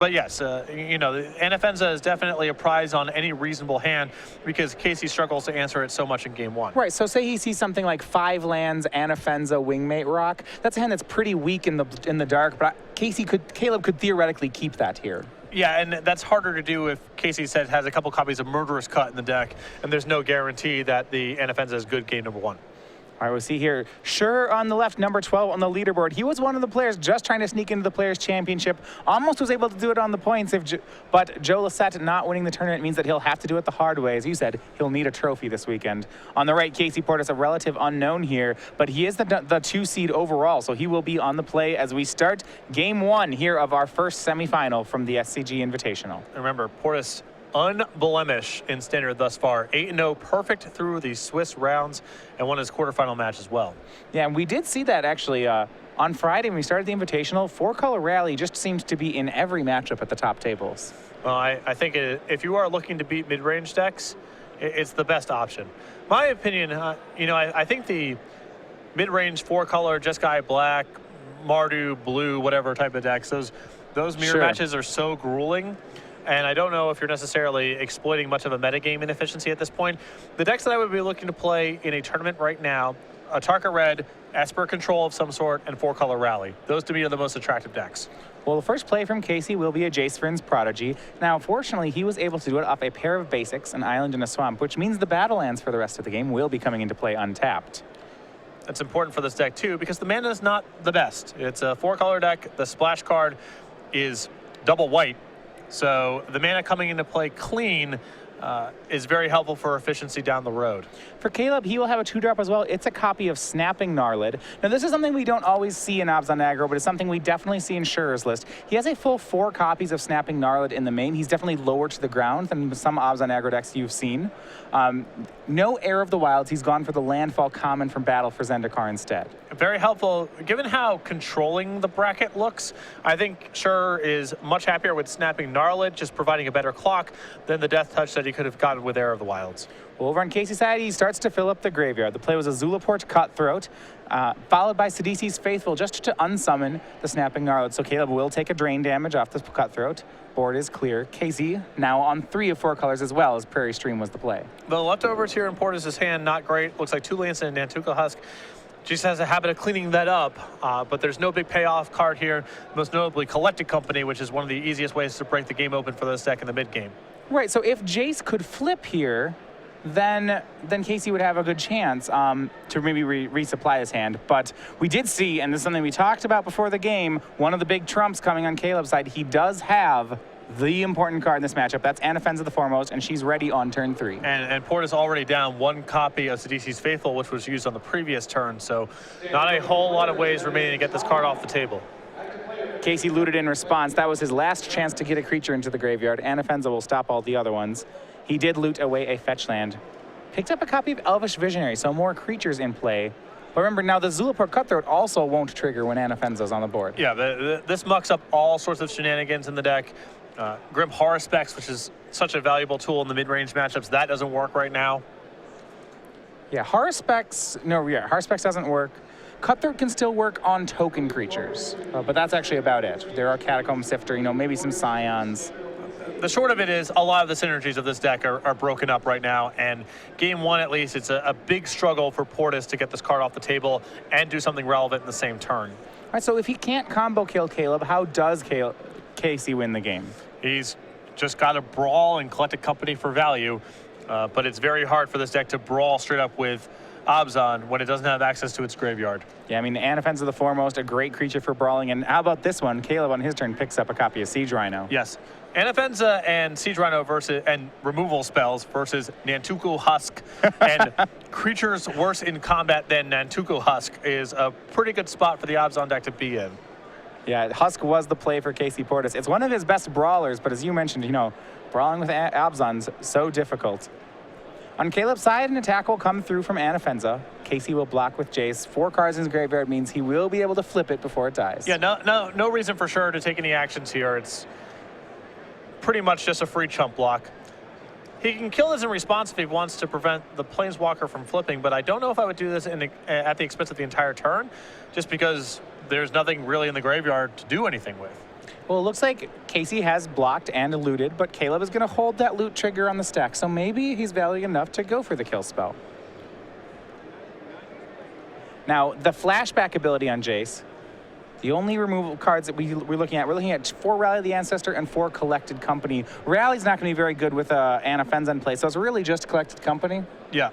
But yes, you know, Anafenza is definitely a prize on any reasonable hand because Casey struggles to answer it so much in game one. Right, so say he sees something like 5 lands, Anafenza, Wingmate Rock. That's a hand that's pretty weak in the dark, but Caleb could theoretically keep that here. Yeah, and that's harder to do if Casey said has a couple copies of Murderous Cut in the deck, and there's no guarantee that the Anafenza is good game number one. All right, we'll see here. Scherer on the left, number 12 on the leaderboard. He was one of the players just trying to sneak into the Players' Championship. Almost was able to do it on the points, but Joe Lissette not winning the tournament means that he'll have to do it the hard way. As you said, he'll need a trophy this weekend. On the right, Casey Pordes, a relative unknown here, but he is the 2 seed overall, so he will be on the play as we start game 1 here of our first semifinal from the SCG Invitational. Remember, Pordes unblemished in standard thus far. 8-0, perfect through the Swiss rounds, and won his quarterfinal match as well. Yeah, and we did see that actually on Friday when we started the Invitational. 4-color rally just seemed to be in every matchup at the top tables. Well, I think if you are looking to beat mid-range decks, it's the best option. My opinion, you know, I think the mid-range 4-color Jeskai Black, Mardu Blue, whatever type of decks, those mirror matches are so grueling. And I don't know if you're necessarily exploiting much of a metagame inefficiency at this point. The decks that I would be looking to play in a tournament right now, Atarka Red, Esper Control of some sort, and 4-color Rally. Those to me are the most attractive decks. Well, the first play from Casey will be a Jace Vryn's Prodigy. Now, fortunately, he was able to do it off a pair of basics, an island and a swamp, which means the battle lands for the rest of the game will be coming into play untapped. That's important for this deck, too, because the mana is not the best. It's a 4-color deck. The splash card is double white. So the mana coming into play clean is very helpful for efficiency down the road. For Caleb, he will have a 2-drop as well. It's a copy of Snapping Gnarlid. Now, this is something we don't always see in Obs on Aggro, but it's something we definitely see in Scherer's list. He has a full 4 copies of Snapping Gnarlid in the main. He's definitely lower to the ground than some Obs on Aggro decks you've seen. No Heir of the Wilds. He's gone for the landfall common from Battle for Zendikar instead. Very helpful. Given how controlling the bracket looks, I think Scherer is much happier with Snapping Gnarlid, just providing a better clock than the Death Touch that he could have gotten with Heir of the Wilds. Well, over on Casey's side, he starts to fill up the graveyard. The play was a Zulaport Cutthroat, followed by Sidisi's Faithful, just to unsummon the Snapping Gnarlid. So Caleb will take a drain damage off the Cutthroat. Board is clear. Casey now on 3 of 4 colors as well, as Prairie Stream was the play. The leftovers here in Pordes' hand, not great. Looks like 2 lands and a Nantuko Husk. Just has a habit of cleaning that up, but there's no big payoff card here. Most notably, Collected Company, which is one of the easiest ways to break the game open for this deck in the mid-game. Right, so if Jace could flip here, then Casey would have a good chance to maybe resupply his hand. But we did see, and this is something we talked about before the game, one of the big trumps coming on Caleb's side. He does have the important card in this matchup. That's Anafenza the Foremost, and she's ready on turn 3. And Pordes already down 1 copy of Sidisi's Faithful, which was used on the previous turn, so not a whole lot of ways remaining to get this card off the table. Casey looted in response. That was his last chance to get a creature into the graveyard. Anafenza will stop all the other ones. He did loot away a fetch land. Picked up a copy of Elvish Visionary, so more creatures in play. But remember, now the Zulaport Cutthroat also won't trigger when Anafenza's on the board. Yeah, this mucks up all sorts of shenanigans in the deck. Grim Horror Specs, which is such a valuable tool in the mid-range matchups, that doesn't work right now. Yeah, Horror Specs doesn't work. Cutthroat can still work on token creatures, but that's actually about it. There are Catacomb Sifter, you know, maybe some Scions. The short of it is a lot of the synergies of this deck are broken up right now, and game 1 at least, it's a big struggle for Pordes to get this card off the table and do something relevant in the same turn. All right, so if he can't combo kill Caleb, how does Casey win the game? He's just got to brawl and Collected Company for value, but it's very hard for this deck to brawl straight up with Abzan when it doesn't have access to its graveyard. Yeah, I mean, Anafenza the Foremost, a great creature for brawling. And how about this one? Caleb on his turn picks up a copy of Siege Rhino. Yes. Anafenza and Siege Rhino and removal spells versus Nantuko Husk and creatures worse in combat than Nantuko Husk is a pretty good spot for the Abzan deck to be in. Yeah, Husk was the play for Casey Pordes. It's one of his best brawlers, but as you mentioned, you know, brawling with Abzan's so difficult. On Caleb's side, an attack will come through from Anafenza. Casey will block with Jace. 4 cards in his graveyard means he will be able to flip it before it dies. Yeah, no reason for Scherer to take any actions here. It's pretty much just a free chump block. He can kill this in response if he wants to prevent the Planeswalker from flipping, but I don't know if I would do this at the expense of the entire turn, just because there's nothing really in the graveyard to do anything with. Well, it looks like Casey has blocked and eluded, but Caleb is going to hold that loot trigger on the stack, so maybe he's valuable enough to go for the kill spell. Now, the flashback ability on Jace, the only removal cards that we're looking at 4 Rally the Ancestor and 4 Collected Company. Rally's not going to be very good with Anafenza in play, so it's really just Collected Company. Yeah.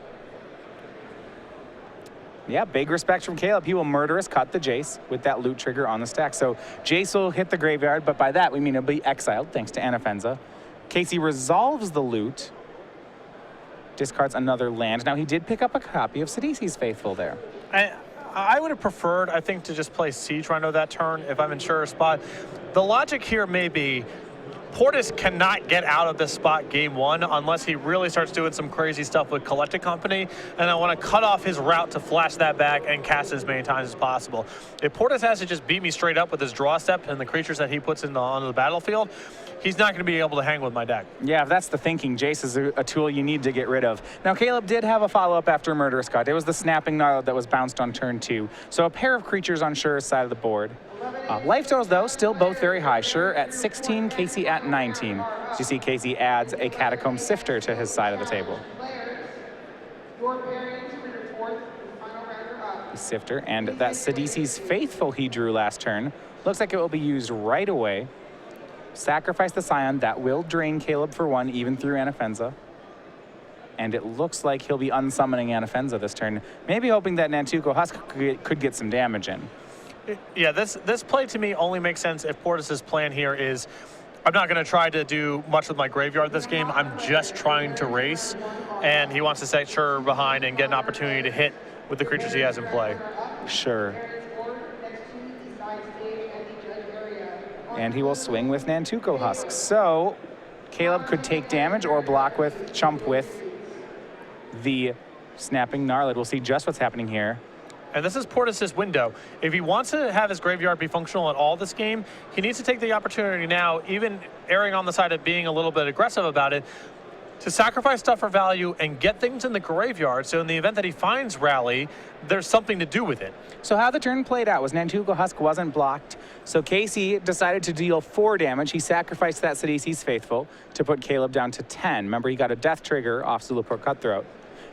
Yeah, big respect from Caleb. He will murderous cut the Jace with that loot trigger on the stack. So Jace will hit the graveyard, but by that we mean he'll be exiled thanks to Anafenza. Casey resolves the loot, discards another land. Now he did pick up a copy of Sidisi's Faithful there. I would have preferred, I think, to just play Siege Rhino that turn if I'm in Scherer's spot. The logic here may be Pordes cannot get out of this spot game 1 unless he really starts doing some crazy stuff with Collected Company, and I want to cut off his route to flash that back and cast as many times as possible. If Pordes has to just beat me straight up with his draw step and the creatures that he puts onto the battlefield, he's not going to be able to hang with my deck. Yeah, if that's the thinking, Jace is a tool you need to get rid of. Now, Caleb did have a follow-up after Murderous Cut. It was the Snapping Gnarl that was bounced on turn 2. So a pair of creatures on Scherer's side of the board. Life totals, though, still both very high. Scherer at 16, Casey at 19. So you see Casey adds a Catacomb Sifter to his side of the table. Sifter, and that Sidisi's Faithful he drew last turn. Looks like it will be used right away. Sacrifice the Scion. That will drain Caleb for 1, even through Anafenza. And it looks like he'll be unsummoning Anafenza this turn, maybe hoping that Nantuko Husk could get some damage in. Yeah, this play to me only makes sense if Pordes' plan here is, I'm not going to try to do much with my graveyard this game. I'm just trying to race, and he wants to set Scherer behind and get an opportunity to hit with the creatures he has in play. Sure. And he will swing with Nantuko Husk. So Caleb could take damage or block with, chump with the Snapping Gnarlid. We'll see just what's happening here. And this is Pordes' window. If he wants to have his graveyard be functional at all this game, he needs to take the opportunity now, even erring on the side of being a little bit aggressive about it, to sacrifice stuff for value and get things in the graveyard, so in the event that he finds Rally, there's something to do with it. So how the turn played out was Nantuko Husk wasn't blocked, so Casey decided to deal 4 damage. He sacrificed that Sidisi's Faithful to put Caleb down to 10. Remember, he got a death trigger off Zulaport Cutthroat.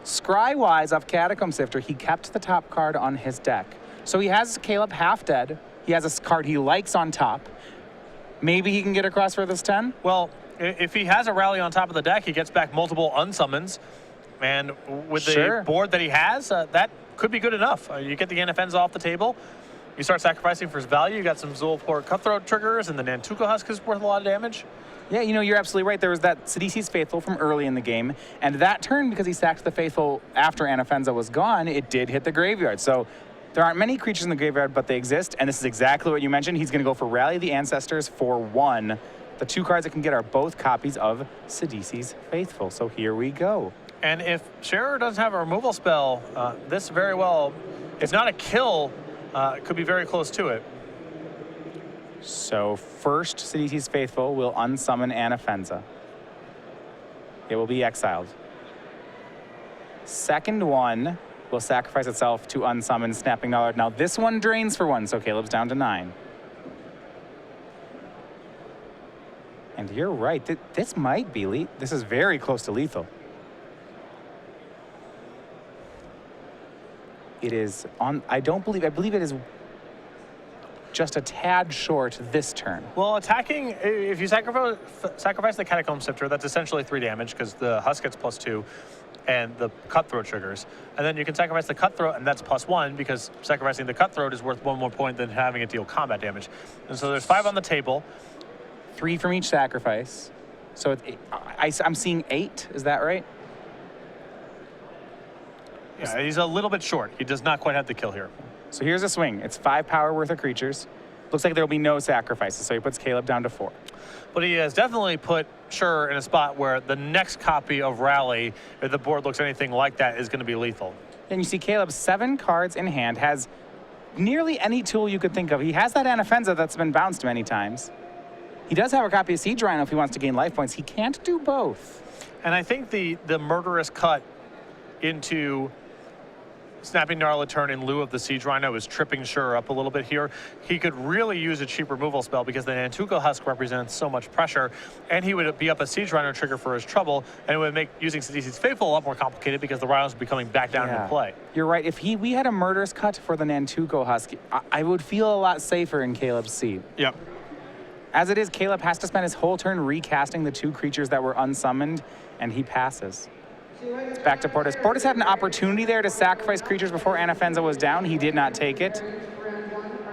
Scry-wise, off Catacomb Sifter, he kept the top card on his deck. So he has Caleb half dead. He has a card he likes on top. Maybe he can get across for this 10? Well, if he has a Rally on top of the deck, he gets back multiple unsummons. And with the board that he has, that could be good enough. You get the Anafenza off the table. You start sacrificing for his value. You got some Zulaport Cutthroat triggers, and the Nantuko Husk is worth a lot of damage. Yeah, you know, you're absolutely right. There was that Sidisi's Faithful from early in the game, and that turn, because he sacked the Faithful after Anafenza was gone, it did hit the graveyard. So there aren't many creatures in the graveyard, but they exist, and this is exactly what you mentioned. He's going to go for Rally the Ancestors for 1. The 2 cards it can get are both copies of Sidisi's Faithful. So here we go. And if Scherer doesn't have a removal spell, this very well, if not a kill, could be very close to it. So first, Sidisi's Faithful will unsummon Anafenza. It will be exiled. Second one will sacrifice itself to unsummon Snapping Gnarlid. Now this one drains for 1, so Caleb's down to 9. And you're right, this might be this is very close to lethal. It is on, I believe it is just a tad short this turn. Well, attacking, if you sacrifice the Catacomb Sifter, that's essentially 3 damage because the Husk gets +2 and the Cutthroat triggers. And then you can sacrifice the Cutthroat, and that's +1 because sacrificing the Cutthroat is worth 1 more point than having it deal combat damage. And so there's 5 on the table. 3 from each sacrifice. So I'm seeing 8, is that right? Yeah, he's a little bit short. He does not quite have the kill here. So here's a swing. It's 5 power worth of creatures. Looks like there will be no sacrifices, so he puts Caleb down to 4. But he has definitely put Scherer in a spot where the next copy of Rally, if the board looks anything like that, is going to be lethal. And you see Caleb 7 cards in hand, has nearly any tool you could think of. He has that Anafenza that's been bounced many times. He does have a copy of Siege Rhino if he wants to gain life points. He can't do both. And I think the murderous cut into snapping Gnarled turn in lieu of the Siege Rhino is tripping Scherer up a little bit here. He could really use a cheap removal spell because the Nantuko Husk represents so much pressure, and he would be up a Siege Rhino trigger for his trouble, and it would make using Sidisi's Faithful a lot more complicated because the Rhinos would be coming back down into play. You're right. If we had a Murderous Cut for the Nantuko Husk, I would feel a lot safer in Caleb's seat. Yep. As it is, Caleb has to spend his whole turn recasting the 2 creatures that were unsummoned, and he passes. Back to Pordes. Pordes had an opportunity there to sacrifice creatures before Anafenza was down. He did not take it.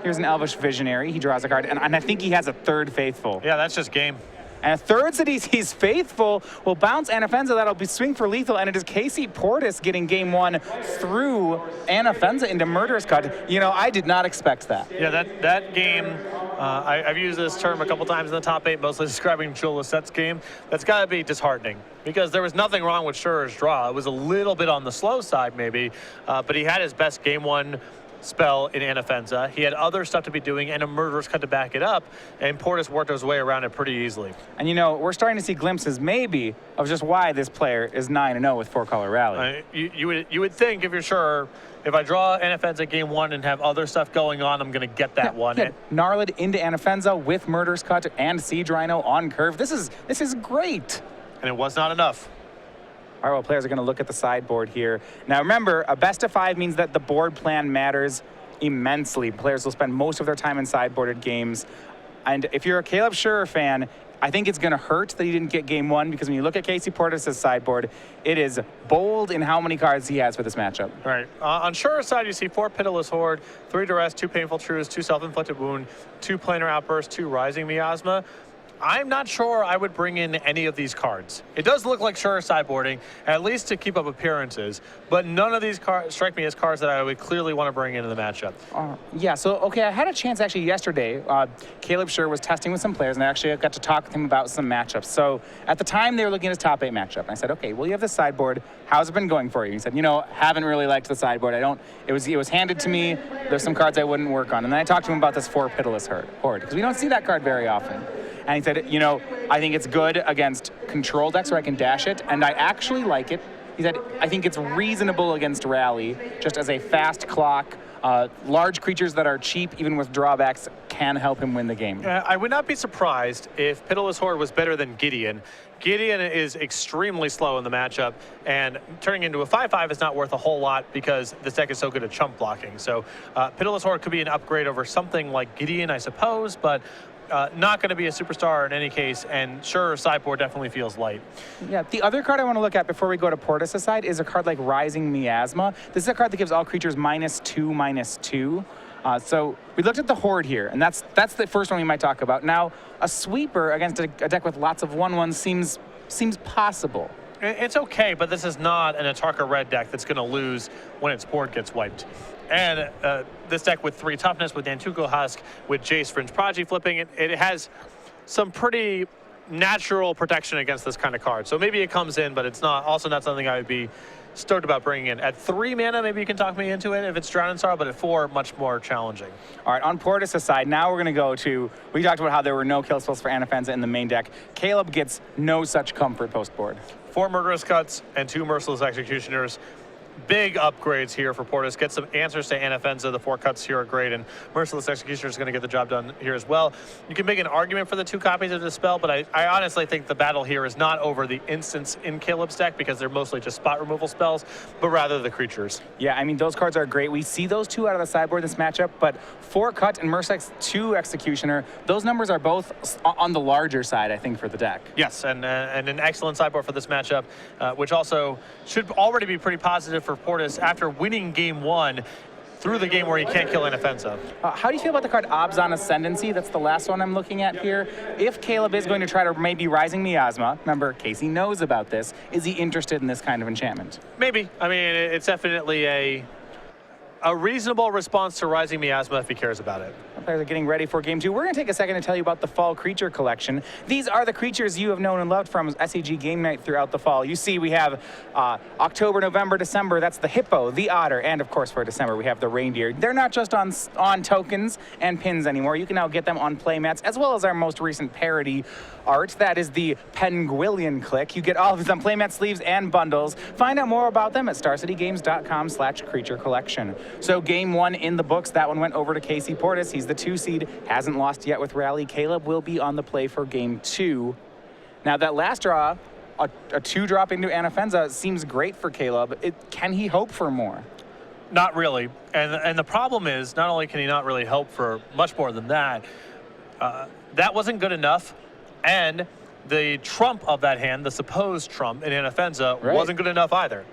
Here's an Elvish Visionary. He draws a card, and I think he has a 3rd Faithful. Yeah, that's just game. And a 3rd Sidisi's Faithful will bounce Anafenza. That'll be swing for lethal, and it is Casey Pordes getting game 1 through Anafenza into Murderous Cut. You know, I did not expect that. Yeah, that game, I've used this term a couple times in the top 8, mostly describing Joe Lissette's game. That's got to be disheartening because there was nothing wrong with Scherer's draw. It was a little bit on the slow side maybe, but he had his best game 1 spell in Anafenza. He had other stuff to be doing and a Murderous Cut to back it up, and Pordes worked his way around it pretty easily. And you know, we're starting to see glimpses maybe of just why this player is 9-0 with 4-color Rally. You would think if you're sure, if I draw Anafenza game 1 and have other stuff going on, I'm going to get that one. Gnarled into Anafenza with Murderous Cut and Siege Rhino on curve. This is great. And it was not enough. All right, well, players are going to look at the sideboard here. Now, remember, a best of 5 means that the board plan matters immensely. Players will spend most of their time in sideboarded games. And if you're a Caleb Scherer fan, I think it's going to hurt that he didn't get game 1 because when you look at Casey Portes' sideboard, it is bold in how many cards he has for this matchup. All right. On Scherer's side, you see 4 Pitiless Horde, 3 Duress, 2 Painful Truths, 2 Self-Inflicted Wound, 2 Planar Outburst, 2 Rising Miasma. I'm not sure I would bring in any of these cards. It does look like Scherer sideboarding, at least to keep up appearances, but none of these cards strike me as cards that I would clearly want to bring into the matchup. Yeah, so, okay, I had a chance actually yesterday. Caleb Scherer was testing with some players, and I actually got to talk with him about some matchups. So at the time, they were looking at his top 8 matchup. And I said, okay, well, you have this sideboard. How's it been going for you? He said, you know, haven't really liked the sideboard. It was handed to me. There's some cards I wouldn't work on. And then I talked to him about this 4 Pitiless Horde, because we don't see that card very often. And he said, you know, I think it's good against control decks where I can dash it, and I actually like it. He said, I think it's reasonable against Rally, just as a fast clock. Large creatures that are cheap, even with drawbacks, can help him win the game. I would not be surprised if Pitiless Horde was better than Gideon. Gideon is extremely slow in the matchup, and turning into a 5/5 is not worth a whole lot because this deck is so good at chump blocking. So Pitiless Horde could be an upgrade over something like Gideon, I suppose, but not going to be a superstar in any case, and sure, sideboard definitely feels light. Yeah, the other card I want to look at before we go to Pordes' side is a card like Rising Miasma. This is a card that gives all creatures -2/-2. So we looked at the Horde here, and that's the first one we might talk about. Now, a sweeper against a deck with lots of 1/1s seems possible. It's okay, but this is not an Atarka red deck that's going to lose when its board gets wiped. And this deck with 3 toughness, with Nantuko Husk, with Jace Fringe Prodigy flipping, it has some pretty natural protection against this kind of card. So maybe it comes in, but it's also not something I would be stoked about bringing in. At 3 mana, maybe you can talk me into it if it's Drown in Sorrow, but at 4, much more challenging. All right, on Pordes' side, now we're going to go to, we talked about how there were no kill spells for Anafenza in the main deck. Caleb gets no such comfort post-board. 4 Murderous Cuts and 2 Merciless Executioners. Big upgrades here for Pordes. Get some answers to Anafenza. The 4 cuts here are great, and Merciless Executioner is going to get the job done here as well. You can make an argument for the 2 copies of the spell, but I honestly think the battle here is not over the instants in Caleb's deck because they're mostly just spot removal spells, but rather the creatures. Yeah, I mean, those cards are great. We see those 2 out of the sideboard in this matchup, but 4 cut and Merciless 2 Executioner, those numbers are both on the larger side, I think, for the deck. Yes, and an excellent sideboard for this matchup, which also should already be pretty positive for Pordes after winning game 1 through the game where he can't kill Anafenza. How do you feel about the card Abzan Ascendancy? That's the last one I'm looking at here. If Caleb is going to try to maybe Rising Miasma, remember, Casey knows about this, is he interested in this kind of enchantment? Maybe. I mean, it's definitely a reasonable response to Rising Miasma if he cares about it. Players are getting ready for game 2. We're going to take a second to tell you about the Fall Creature Collection. These are the creatures you have known and loved from SCG Game Night throughout the fall. You see we have October, November, December. That's the hippo, the otter, and of course for December we have the reindeer. They're not just on tokens and pins anymore. You can now get them on playmats, as well as our most recent parody art. That is the Penguillion Click. You get all of these on playmat sleeves and bundles. Find out more about them at starcitygames.com/creature collection. So game 1 in the books. That one went over to Casey Pordes. He's the 2 seed, hasn't lost yet with Rally. Caleb will be on the play for game 2. Now that last draw, a 2 drop into Anafenza seems great for Caleb. Can he hope for more? Not really. And the problem is, not only can he not really hope for much more than that, that wasn't good enough. And the trump of that hand, the supposed trump in Anafenza, wasn't good enough either.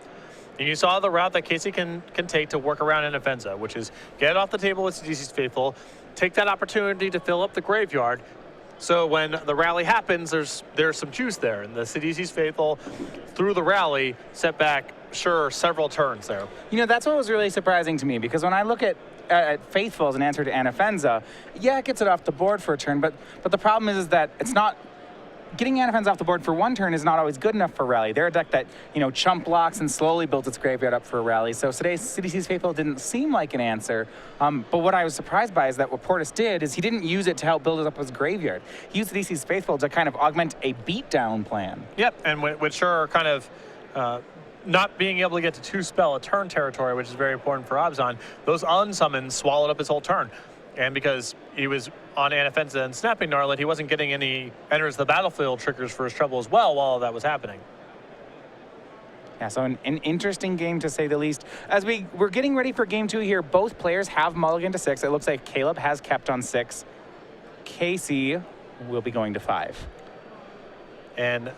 And you saw the route that Casey can take to work around Anafenza, which is get it off the table with CDC's Faithful, take that opportunity to fill up the graveyard. So when the rally happens, there's some juice there. And the CDC's Faithful, through the rally, set back, sure, several turns there. You know, that's what was really surprising to me, because when I look at Faithful as an answer to Anafenza, yeah, it gets it off the board for a turn, but the problem is that it's not... Getting Anafenza off the board for 1 turn is not always good enough for Rally. They're a deck that, you know, chump blocks and slowly builds its graveyard up for a Rally. So today's CDC's Faithful didn't seem like an answer. But what I was surprised by is that what Pordes did is he didn't use it to help build it up his graveyard. He used CDC's Faithful to kind of augment a beatdown plan. Yep, and with Scherer kind of not being able to get to 2 spell a turn territory, which is very important for Abzan, those unsummons swallowed up his whole turn. And because he was on Anafenza and Snapping Gnarlid, he wasn't getting any enters the battlefield triggers for his trouble as well while that was happening. Yeah, so an interesting game to say the least. As we're getting ready for game 2 here, both players have mulliganed to 6. It looks like Caleb has kept on 6. Casey will be going to 5. And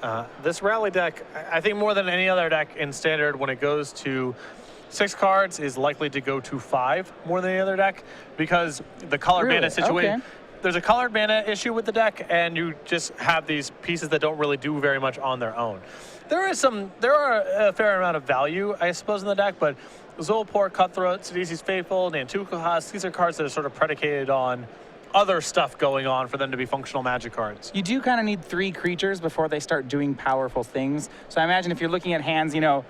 this Rally deck, I think more than any other deck in Standard, when it goes to 6 cards, is likely to go to 5 more than any other deck, because the colored mana situation. Okay. There's a colored mana issue with the deck, and you just have these pieces that don't really do very much on their own. There are a fair amount of value, I suppose, in the deck, but Zolpor, Cutthroat, Sidisi's Faithful, Nantuko, these are cards that are sort of predicated on other stuff going on for them to be functional Magic cards. You do kind of need 3 creatures before they start doing powerful things. So I imagine if you're looking at hands, you know,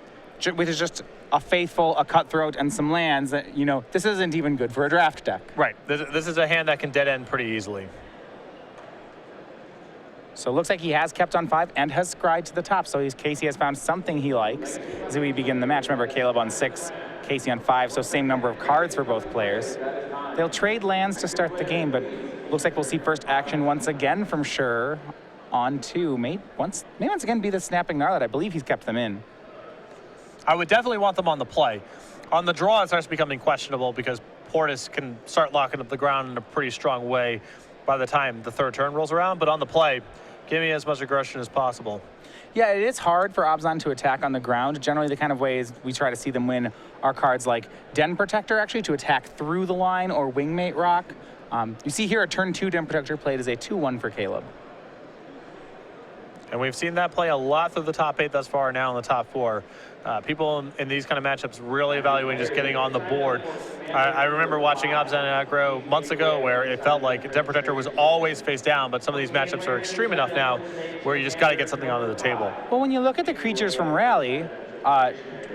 which is just a Faithful, a Cutthroat, and some lands, that, you know, this isn't even good for a draft deck. Right. This is a hand that can dead end pretty easily. So it looks like he has kept on 5 and has scryed to the top. So Casey has found something he likes as we begin the match. Remember, Caleb on 6, Casey on 5, so same number of cards for both players. They'll trade lands to start the game, but looks like we'll see first action once again from Scherer on 2. May once again be the Snapping Gnarlid. I believe he's kept them in. I would definitely want them on the play. On the draw, it starts becoming questionable because Pordes can start locking up the ground in a pretty strong way by the time the 3rd turn rolls around. But on the play, give me as much aggression as possible. Yeah, it is hard for Abzan to attack on the ground. Generally, the kind of ways we try to see them win are cards like Den Protector, actually, to attack through the line, or Wingmate Rock. You see here a turn 2 Den Protector played as a 2/1 for Caleb. And we've seen that play a lot through the top 8 thus far, now in the top 4. People in these kind of matchups really evaluate just getting on the board. I remember watching Abzan and Aggro months ago where it felt like Den Protector was always face down, but some of these matchups are extreme enough now where you just got to get something onto the table. Well, when you look at the creatures from Rally,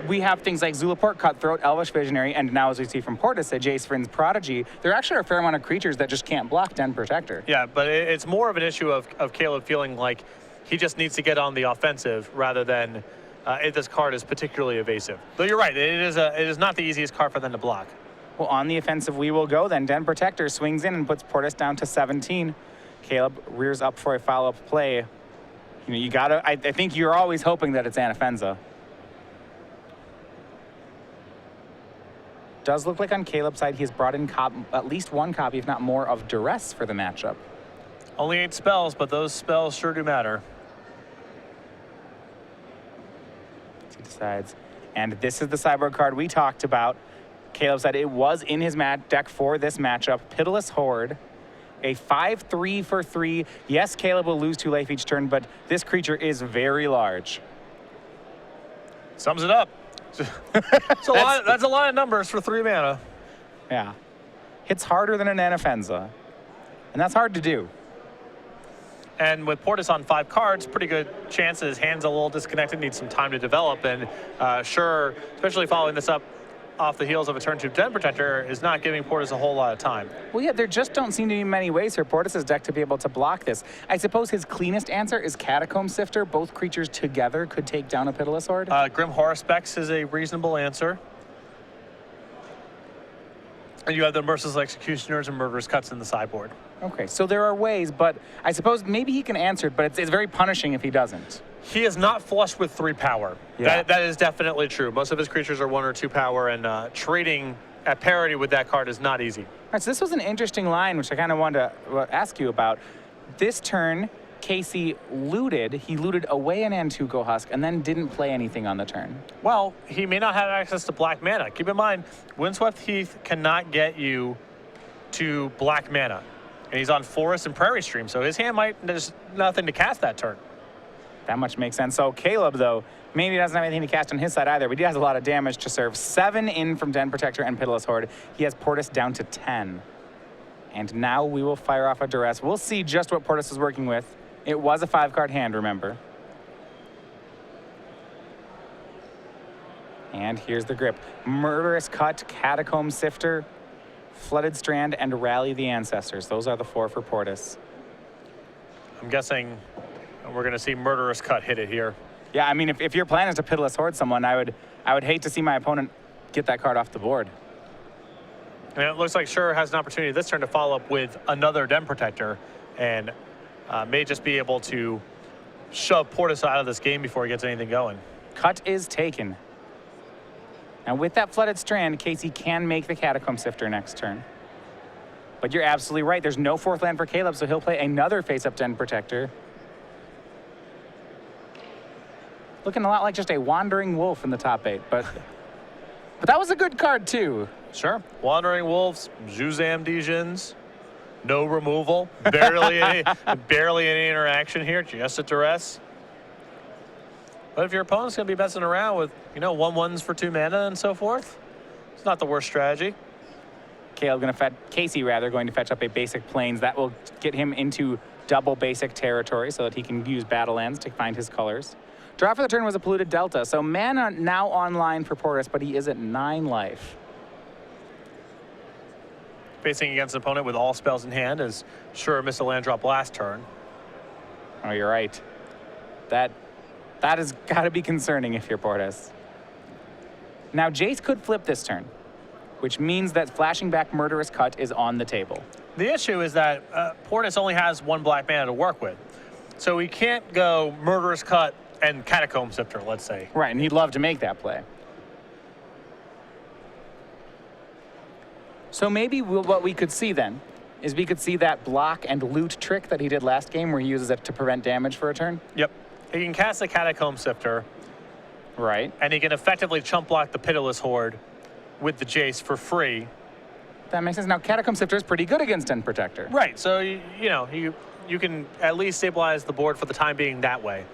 we have things like Zulaport, Cutthroat, Elvish Visionary, and now, as we see from Pordes, Jace Vryn's Prodigy. There actually are a fair amount of creatures that just can't block Den Protector. Yeah, but it's more of an issue of Caleb feeling like he just needs to get on the offensive rather than this card is particularly evasive. Though you're right, it is not the easiest card for them to block. Well, on the offensive we will go then. Den Protector swings in and puts Pordes down to 17. Caleb rears up for a follow-up play. You know, you gotta, I think you're always hoping that it's Anafenza. Does look like on Caleb's side he has brought in at least 1 copy, if not more, of Duress for the matchup. Only 8 spells, but those spells sure do matter. He decides. And this is the sideboard card we talked about. Caleb said it was in his deck for this matchup. Pitiless Horde. A 5/3 for 3. Yes, Caleb will lose 2 life each turn, but this creature is very large. Sums it up. That's a lot of numbers for 3 mana. Yeah. Hits harder than an Anafenza. And that's hard to do. And with Pordes on 5 cards, pretty good chance that his hand's a little disconnected, needs some time to develop. And Scherer, especially following this up off the heels of a turn 2 Den Protector, is not giving Pordes a whole lot of time. Well, yeah, there just don't seem to be many ways for Pordes' deck to be able to block this. I suppose his cleanest answer is Catacomb Sifter. Both creatures together could take down a Pitiless Horde. Grim Horospex is a reasonable answer. And you have the Merciless Executioners and Murderous Cuts in the sideboard. Okay, so there are ways, but I suppose maybe he can answer it, but it's very punishing if he doesn't. He is not flushed with 3 power. Yeah. That is definitely true. Most of his creatures are 1 or 2 power, and trading at parity with that card is not easy. All right, so this was an interesting line, which I kind of wanted to ask you about. This turn, Casey looted. He looted away an Antuco Husk and then didn't play anything on the turn. Well, he may not have access to black mana. Keep in mind, Windswept Heath cannot get you to black mana. And he's on Forest and Prairie Stream, so his hand might, there's nothing to cast that turn. That much makes sense. So Caleb, though, maybe doesn't have anything to cast on his side either, but he has a lot of damage to serve. 7 in from Den Protector and Pitiless Horde. He has Pordes down to 10. And now we will fire off a Duress. We'll see just what Pordes is working with. It was a 5-card hand, remember. And here's the grip. Murderous Cut, Catacomb Sifter, Flooded Strand, and Rally the Ancestors. Those are the 4 for Pordes. I'm guessing we're going to see Murderous Cut hit it here. Yeah, I mean, if your plan is to Pitiless Horde someone, I would hate to see my opponent get that card off the board. And it looks like Scherer has an opportunity this turn to follow up with another Den Protector, and may just be able to shove Pordes out of this game before he gets anything going. Cut is taken. And with that Flooded Strand, Casey can make the Catacomb Sifter next turn. But you're absolutely right. There's no 4th land for Caleb, so he'll play another face-up Den Protector. Looking a lot like just a Wandering Wolf in the top 8, but that was a good card too. Sure. Wandering Wolves, Zuzam Dijins, no removal, barely any interaction here, just a Duress. But if your opponent's going to be messing around with, 1/1s for 2 mana and so forth, it's not the worst strategy. Casey going to fetch up a basic Plains. That will get him into double basic territory so that he can use Battle Lands to find his colors. Draw for the turn was a Polluted Delta, so mana now online for Pordes, but he is at 9 life. Facing against an opponent with all spells in hand is sure missed a land drop last turn. Oh, you're right. That has got to be concerning if you're Pordes. Now, Jace could flip this turn, which means that flashing back Murderous Cut is on the table. The issue is that Pordes only has 1 black mana to work with. So he can't go Murderous Cut and Catacomb Sifter, let's say. Right, and he'd love to make that play. So maybe what we could see then is we could see that block and loot trick that he did last game where he uses it to prevent damage for a turn. Yep. He can cast the Catacomb Sifter. Right. And he can effectively chump block the Pitiless Horde with the Jace for free. That makes sense. Now, Catacomb Sifter is pretty good against Den Protector. Right, so you can at least stabilize the board for the time being that way.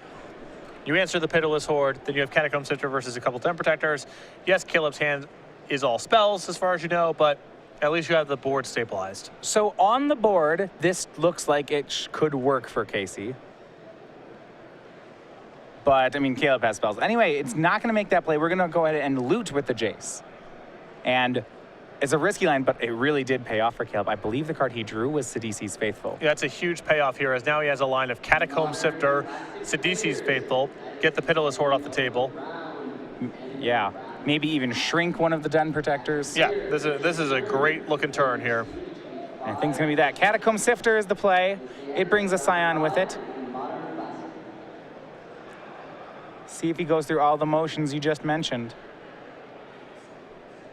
You answer the Pitiless Horde, then you have Catacomb Sifter versus a couple Den Protectors. Yes, Caleb's hand is all spells as far as you know, but at least you have the board stabilized. So on the board, this looks like it could work for Casey. But, I mean, Caleb has spells. Anyway, it's not going to make that play. We're going to go ahead and loot with the Jace. And it's a risky line, but it really did pay off for Caleb. I believe the card he drew was Sidisi's Faithful. Yeah, that's a huge payoff here, as now he has a line of Catacomb Sifter, Sidisi's Faithful, get the Pitiless Horde off the table. Yeah, maybe even shrink one of the Den Protectors. Yeah, this is a great looking turn here. I think it's going to be that. Catacomb Sifter is the play. It brings a Scion with it. See if he goes through all the motions you just mentioned.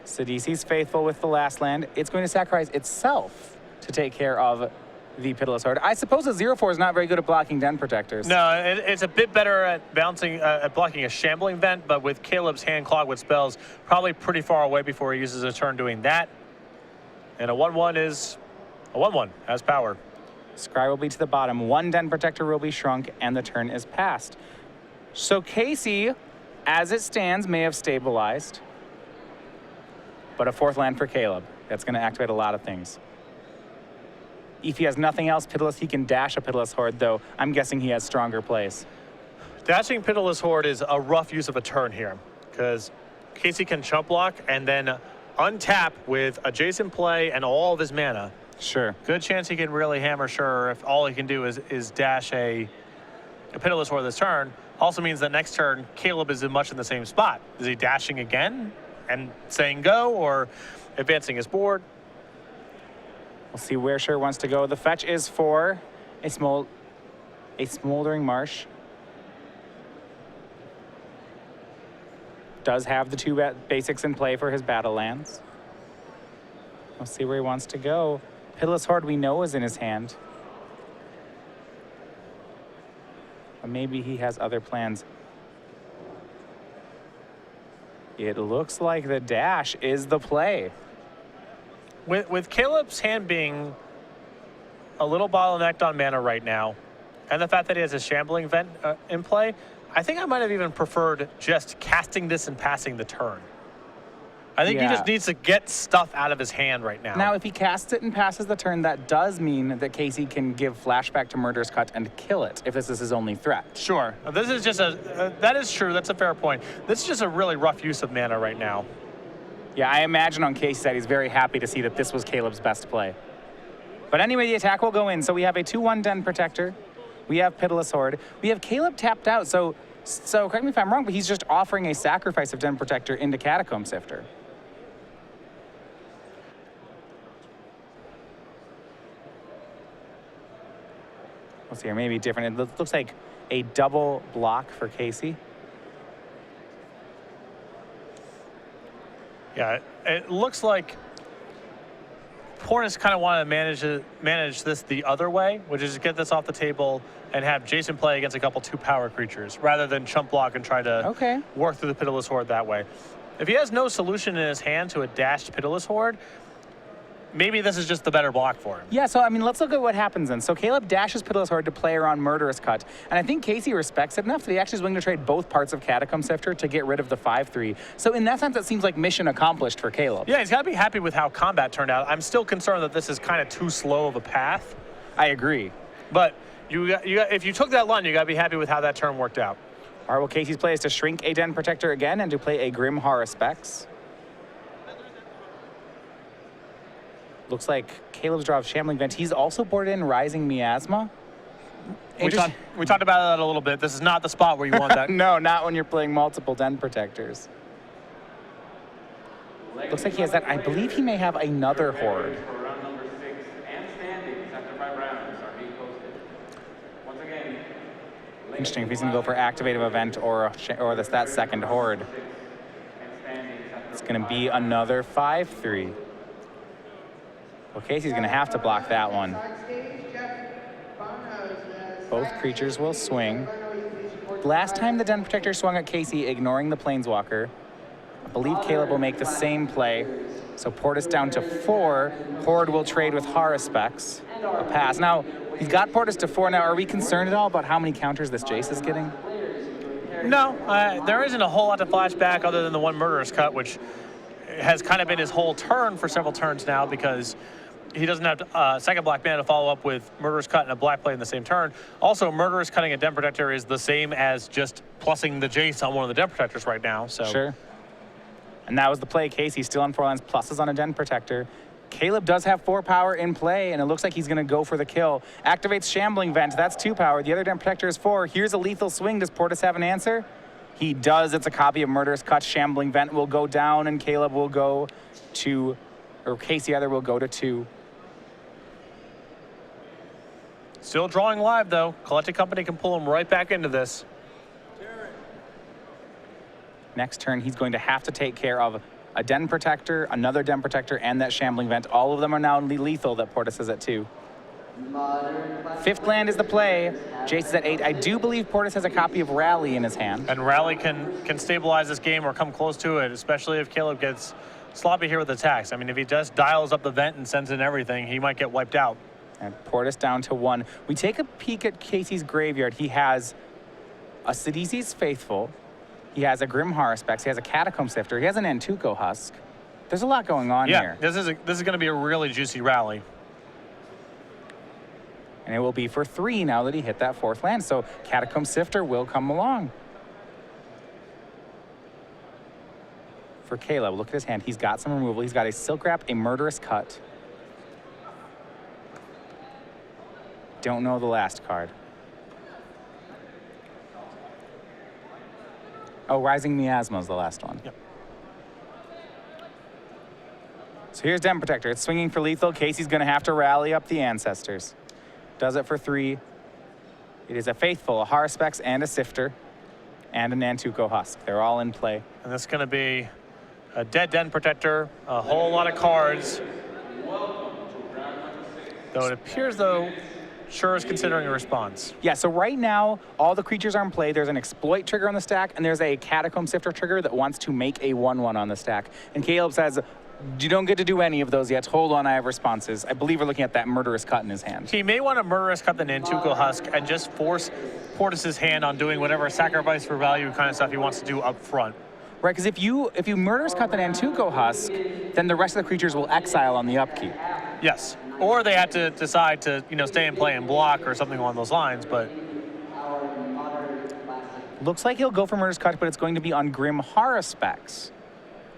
Sidisi's Faithful with the last land. It's going to sacrifice itself to take care of the Pitiless Horde. I suppose a 0/4 is not very good at blocking Den Protectors. No, it's a bit better at at blocking a Shambling Vent, but with Caleb's hand clogged with spells, probably pretty far away before he uses a turn doing that. And a 1/1 is a 1/1, has power. Scry will be to the bottom. 1 Den Protector will be shrunk, and the turn is passed. So Casey, as it stands, may have stabilized. But a 4th land for Caleb. That's going to activate a lot of things. If he has nothing else pitiless, he can dash a pitiless horde, though I'm guessing he has stronger plays. Dashing Pitiless Horde is a rough use of a turn here, because Casey can chump block and then untap with adjacent play and all of his mana. Sure. Good chance he can really hammer Scherer if all he can do is dash a Pitiless Horde this turn. Also means that next turn, Caleb is in much in the same spot. Is he dashing again and saying go, or advancing his board? We'll see where Scherer wants to go. The fetch is for a Smoldering Marsh. Does have the two basics in play for his battle lands. We'll see where he wants to go. Pitiless Horde we know is in his hand. But maybe he has other plans. It looks like the dash is the play. With Caleb's hand being a little bottlenecked on mana right now, and the fact that he has a Shambling Vent in play, I think I might have even preferred just casting this and passing the turn. I think he just needs to get stuff out of his hand right now. Now, if he casts it and passes the turn, that does mean that Casey can give flashback to Murderous Cut and kill it if this is his only threat. Sure. This is just that is true. That's a fair point. This is just a really rough use of mana right now. Yeah, I imagine on Casey's side, he's very happy to see that this was Caleb's best play. But anyway, the attack will go in. So we have a 2/1 Den Protector. We have Pitiless Horde. We have Caleb tapped out. So correct me if I'm wrong, but he's just offering a sacrifice of Den Protector into Catacomb Sifter. Let's see here, maybe different. It looks like a double block for Casey. Yeah, it looks like Pordes kind of wanted to manage this the other way, which is get this off the table and have Jason play against a couple 2-power creatures, rather than chump block and try to work through the Pitiless Horde that way. If he has no solution in his hand to a dashed Pitiless Horde, maybe this is just the better block for him. Yeah, so I mean, let's look at what happens then. So Caleb dashes Pitiless Horde to play around Murderous Cut, and I think Casey respects it enough that he actually is willing to trade both parts of Catacomb Sifter to get rid of the 5/3. So in that sense, it seems like mission accomplished for Caleb. Yeah, he's got to be happy with how combat turned out. I'm still concerned that this is kind of too slow of a path. I agree. But if you took that line, you got to be happy with how that turn worked out. All right, well, Casey's play is to shrink a Den Protector again and to play a Grim Haruspex. Looks like Caleb's draw of Shambling Vent. He's also boarded in Rising Miasma. We talked about that a little bit. This is not the spot where you want that. No, not when you're playing multiple Den Protectors. Looks like he has that. I believe he may have another Horde. Interesting if he's going to go for Activative Event or that second Horde. It's going to be another 5/3. Well, Casey's going to have to block that one. Both creatures will swing. Last time the Den Protector swung at Casey, ignoring the Planeswalker. I believe Caleb will make the same play. So Pordes down to 4. Horde will trade with Haruspex. A pass. Now, he's got Pordes to 4. Now, are we concerned at all about how many counters this Jace is getting? No, there isn't a whole lot to flashback other than the one Murderous Cut, which has kind of been his whole turn for several turns now because he doesn't have second black mana to follow up with Murderous Cut and a black play in the same turn. Also, Murderous Cutting a Den Protector is the same as just plussing the Jace on one of the Den Protectors right now. So. Sure. And that was the play. Casey still on 4 lands, pluses on a Den Protector. Caleb does have 4 power in play, and it looks like he's going to go for the kill. Activates Shambling Vent. That's 2 power. The other Den Protector is 4. Here's a lethal swing. Does Pordes have an answer? He does. It's a copy of Murderous Cut. Shambling Vent will go down, and Caleb will go to, or Casey either will go to 2. Still drawing live, though. Collected Company can pull him right back into this. Next turn, he's going to have to take care of a Den Protector, another Den Protector, and that Shambling Vent. All of them are now lethal that Pordes is at 2. 5th land is the play. Jace is at 8. I do believe Pordes has a copy of Rally in his hand. And Rally can stabilize this game or come close to it, especially if Caleb gets sloppy here with attacks. I mean, if he just dials up the vent and sends in everything, he might get wiped out. And Pordes down to 1. We take a peek at Casey's graveyard. He has a Sidisi's Faithful. He has a Grim Haruspex. He has a Catacomb Sifter. He has an Antuco Husk. There's a lot going on here. Yeah, this is going to be a really juicy rally. And it will be for 3 now that he hit that 4th land. So Catacomb Sifter will come along. For Caleb, look at his hand. He's got some removal. He's got a Silk Wrap, a Murderous Cut. Don't know the last card. Oh, Rising Miasma is the last one. Yep. So here's Den Protector. It's swinging for lethal. Casey's going to have to rally up the Ancestors. Does it for 3. It is a Faithful, a Haruspex, and a Sifter, and a Nantuko Husk. They're all in play. And this is going to be a dead Den Protector, a whole lot of cards. Though it appears, though, Scherer is considering a response. Yeah, so right now, all the creatures are in play. There's an Exploit trigger on the stack, and there's a Catacomb Sifter trigger that wants to make a 1/1 on the stack. And Caleb says, you don't get to do any of those yet. Hold on, I have responses. I believe we're looking at that Murderous Cut in his hand. He may want to Murderous Cut the Nantuko Husk and just force Pordes' hand on doing whatever sacrifice for value kind of stuff he wants to do up front. Right, because if you Murderous Cut the Nantuko Husk, then the rest of the creatures will exile on the upkeep. Yes. Or they have to decide to, stay in play and block or something along those lines, but Looks like he'll go for Murderous Cut, but it's going to be on Grim Haruspex.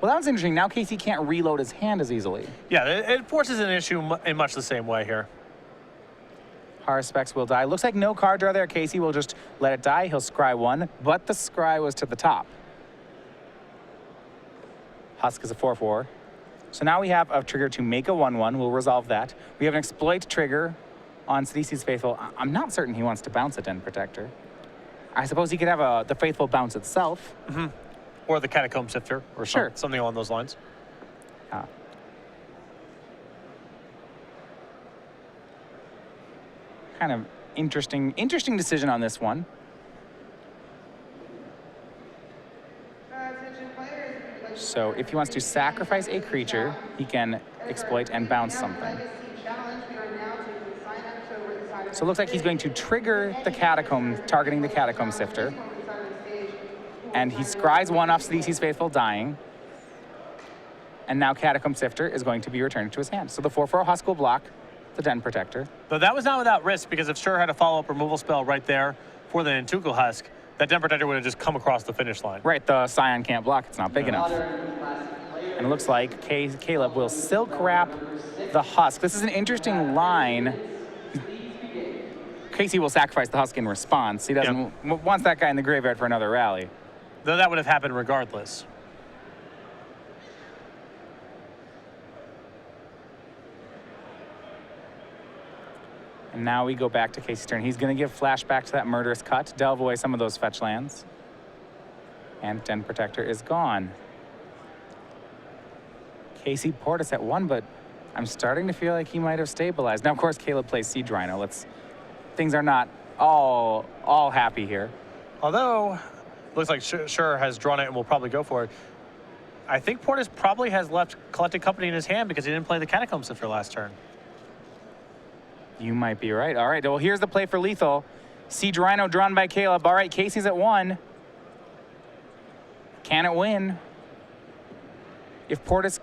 Well, that was interesting. Now Casey can't reload his hand as easily. yeah, it forces an issue in much the same way here. Haruspex will die. Looks like no card draw there. Casey will just let it die. He'll scry 1, but the scry was to the top. Husk is a 4/4. So now we have a trigger to make a 1/1. We'll resolve that. We have an Exploit trigger on Sidisi's Faithful. I'm not certain he wants to bounce a Den Protector. I suppose he could have the Faithful bounce itself. Mm-hmm. Or the Catacomb Sifter, or Sure. something along those lines. Kind of interesting decision on this one. So if he wants to sacrifice a creature, he can exploit and bounce something. So it looks like he's going to trigger the Catacomb, targeting the Catacomb Sifter. And he scries 1 off Sidisi's Faithful, dying. And now Catacomb Sifter is going to be returned to his hand. So the 4/4 Husk will block the Den Protector. But that was not without risk, because if Scherer had a follow-up removal spell right there for the Nantuko Husk, that Den Protector would have just come across the finish line. Right, the Scion can't block. It's not big enough. And it looks like Caleb will Silk Wrap the Husk. This is an interesting line. Casey will sacrifice the Husk in response. He doesn't wants that guy in the graveyard for another rally. Though that would have happened regardless. And now we go back to Casey's turn. He's going to give flashback to that Murderous Cut, delve away some of those fetch lands. And Den Protector is gone. Casey Pordes at 1, but I'm starting to feel like he might have stabilized. Now, of course, Caleb plays Siege Rhino. Things are not all happy here. Although, looks like Scherer has drawn it and will probably go for it. I think Pordes probably has left Collected Company in his hand because he didn't play the Catacomb Sifter last turn. You might be right. All right, well, here's the play for lethal. Siege Rhino drawn by Caleb. All right, Casey's at 1. Can it win? If Pordes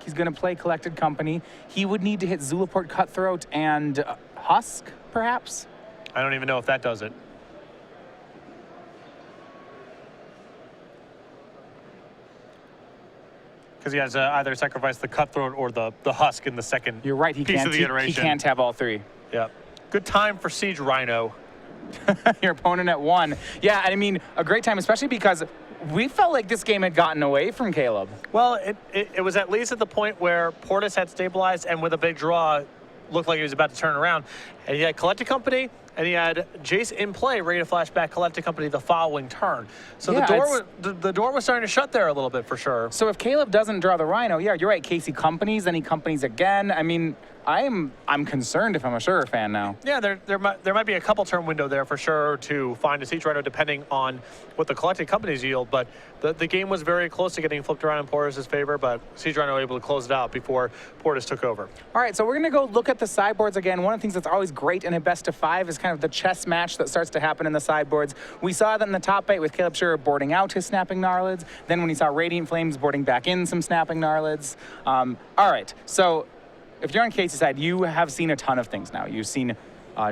he's going to play Collected Company, he would need to hit Zulaport Cutthroat and Husk, perhaps? I don't even know if that does it. Because he has either sacrificed the Cutthroat or the Husk in the second You're right, piece of the iteration. He can't have all 3. Yeah. Good time for Siege Rhino. Your opponent at 1. Yeah, I mean, a great time, especially because we felt like this game had gotten away from Caleb. Well, it was at least at the point where Pordes had stabilized and with a big draw, looked like he was about to turn around. And he had Collected Company, and he had Jace in play, ready to flash back Collected Company the following turn. So yeah, the door was starting to shut there a little bit for sure. So if Caleb doesn't draw the Rhino, yeah, you're right. Casey companies, then he companies again. I mean, I'm concerned if I'm a Scherer fan now. Yeah, there might be a couple turn window there for sure to find a Siege Rhino depending on what the Collected Companies yield, but the game was very close to getting flipped around in Pordes' favor, but Siege Rhino able to close it out before Pordes took over. All right, so we're going to go look at the sideboards again. One of the things that's always great in a best of 5 is kind of the chess match that starts to happen in the sideboards. We saw that in the top 8 with Caleb Scherer boarding out his Snapping Gnarlids, then when he saw Radiant Flames boarding back in some Snapping Gnarlids. All right, so if you're on Casey's side, you have seen a ton of things now. You've seen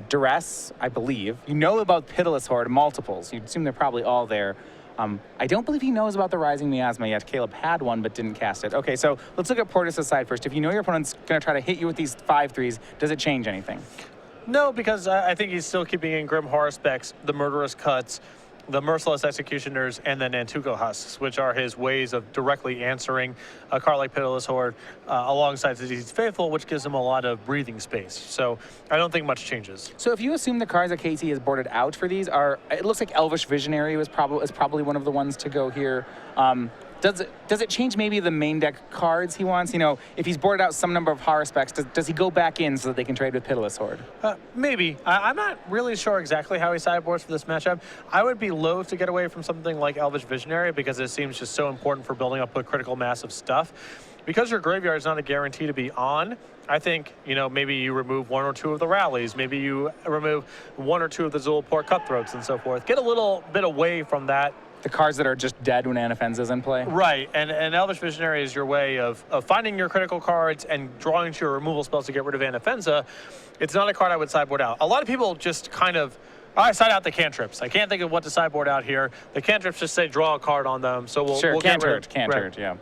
Duress, I believe. You know about Pitiless Horde, multiples. You'd assume they're probably all there. I don't believe he knows about the Rising Miasma yet. Caleb had one, but didn't cast it. Okay, so let's look at Pordes' side first. If you know your opponent's going to try to hit you with these 5/3s, does it change anything? No, because I think he's still keeping in Grim Horror Specs, the Murderous Cuts, the Merciless Executioners, and then Nantuko Husks, which are his ways of directly answering a card like Pitiless Horde alongside Diseased Faithful, which gives him a lot of breathing space. So I don't think much changes. So if you assume the cards that Casey has boarded out for these are, it looks like Elvish Visionary is probably one of the ones to go here. Does it change maybe the main deck cards he wants? You know, if he's boarded out some number of horror specs, does he go back in so that they can trade with Pitiless Horde? Maybe. I'm not really sure exactly how he sideboards for this matchup. I would be loath to get away from something like Elvish Visionary because it seems just so important for building up a critical mass of stuff. Because your graveyard is not a guarantee to be on, I think, you know, maybe you remove 1 or 2 of the rallies, maybe you remove 1 or 2 of the Zulaport Cutthroats and so forth. Get a little bit away from that. The cards that are just dead when Anafenza's in play? Right, and Elvish Visionary is your way of finding your critical cards and drawing to your removal spells to get rid of Anafenza. It's not a card I would sideboard out. A lot of people just kind of, I side out the cantrips. I can't think of what to sideboard out here. The cantrips just say draw a card on them, so we'll can't get rid hurt, yeah.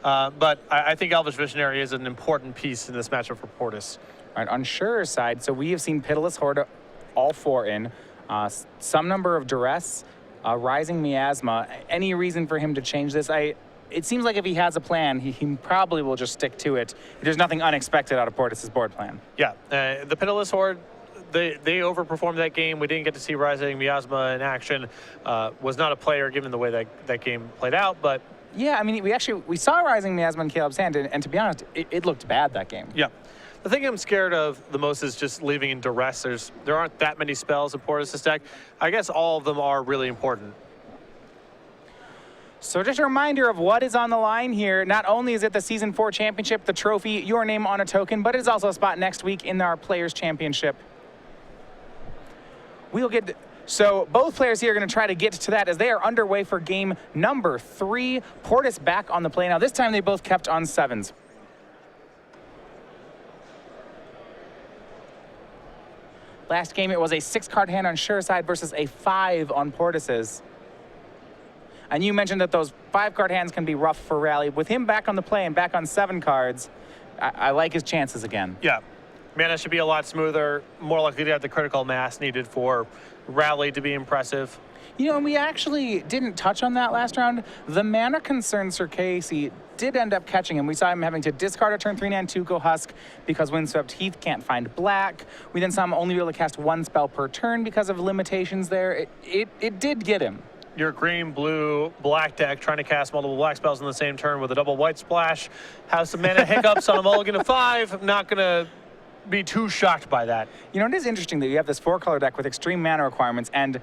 But I think Elvish Visionary is an important piece in this matchup for Pordes. All right, on Scherer's side, so we have seen Pitiless Horde all 4 in, some number of Duress, Rising Miasma. Any reason for him to change this? It seems like if he has a plan, he probably will just stick to it. There's nothing unexpected out of Pordes' board plan. Yeah, the Pitiless Horde, they overperformed that game. We didn't get to see Rising Miasma in action. Was not a player given the way that game played out, but yeah, I mean, we saw Rising Miasma in Caleb's hand, and to be honest, it looked bad that game. Yeah. The thing I'm scared of the most is just leaving in Duress. There aren't that many spells in Pordes' deck. I guess all of them are really important. So just a reminder of what is on the line here. Not only is it the Season 4 Championship, the trophy, your name on a token, but it is also a spot next week in our Players' Championship. So both players here are going to try to get to that as they are underway for game number 3. Pordes back on the play now. This time they both kept on 7s. Last game, it was a 6-card hand on Scherer's side versus a 5 on Pordes'. And you mentioned that those 5-card hands can be rough for Rally. With him back on the play and back on 7 cards, I like his chances again. Yeah. Mana should be a lot smoother, more likely to have the critical mass needed for Rally to be impressive. You know, and we actually didn't touch on that last round. The mana concerns for Casey did end up catching him. We saw him having to discard a turn 3 Nantuko Husk because Windswept Heath can't find black. We then saw him only be able to cast 1 spell per turn because of limitations there. It did get him. Your green, blue, black deck trying to cast multiple black spells in the same turn with a double white splash has some mana hiccups on a mulligan of 5. I'm not going to be too shocked by that. You know, it is interesting that you have this 4-color deck with extreme mana requirements, and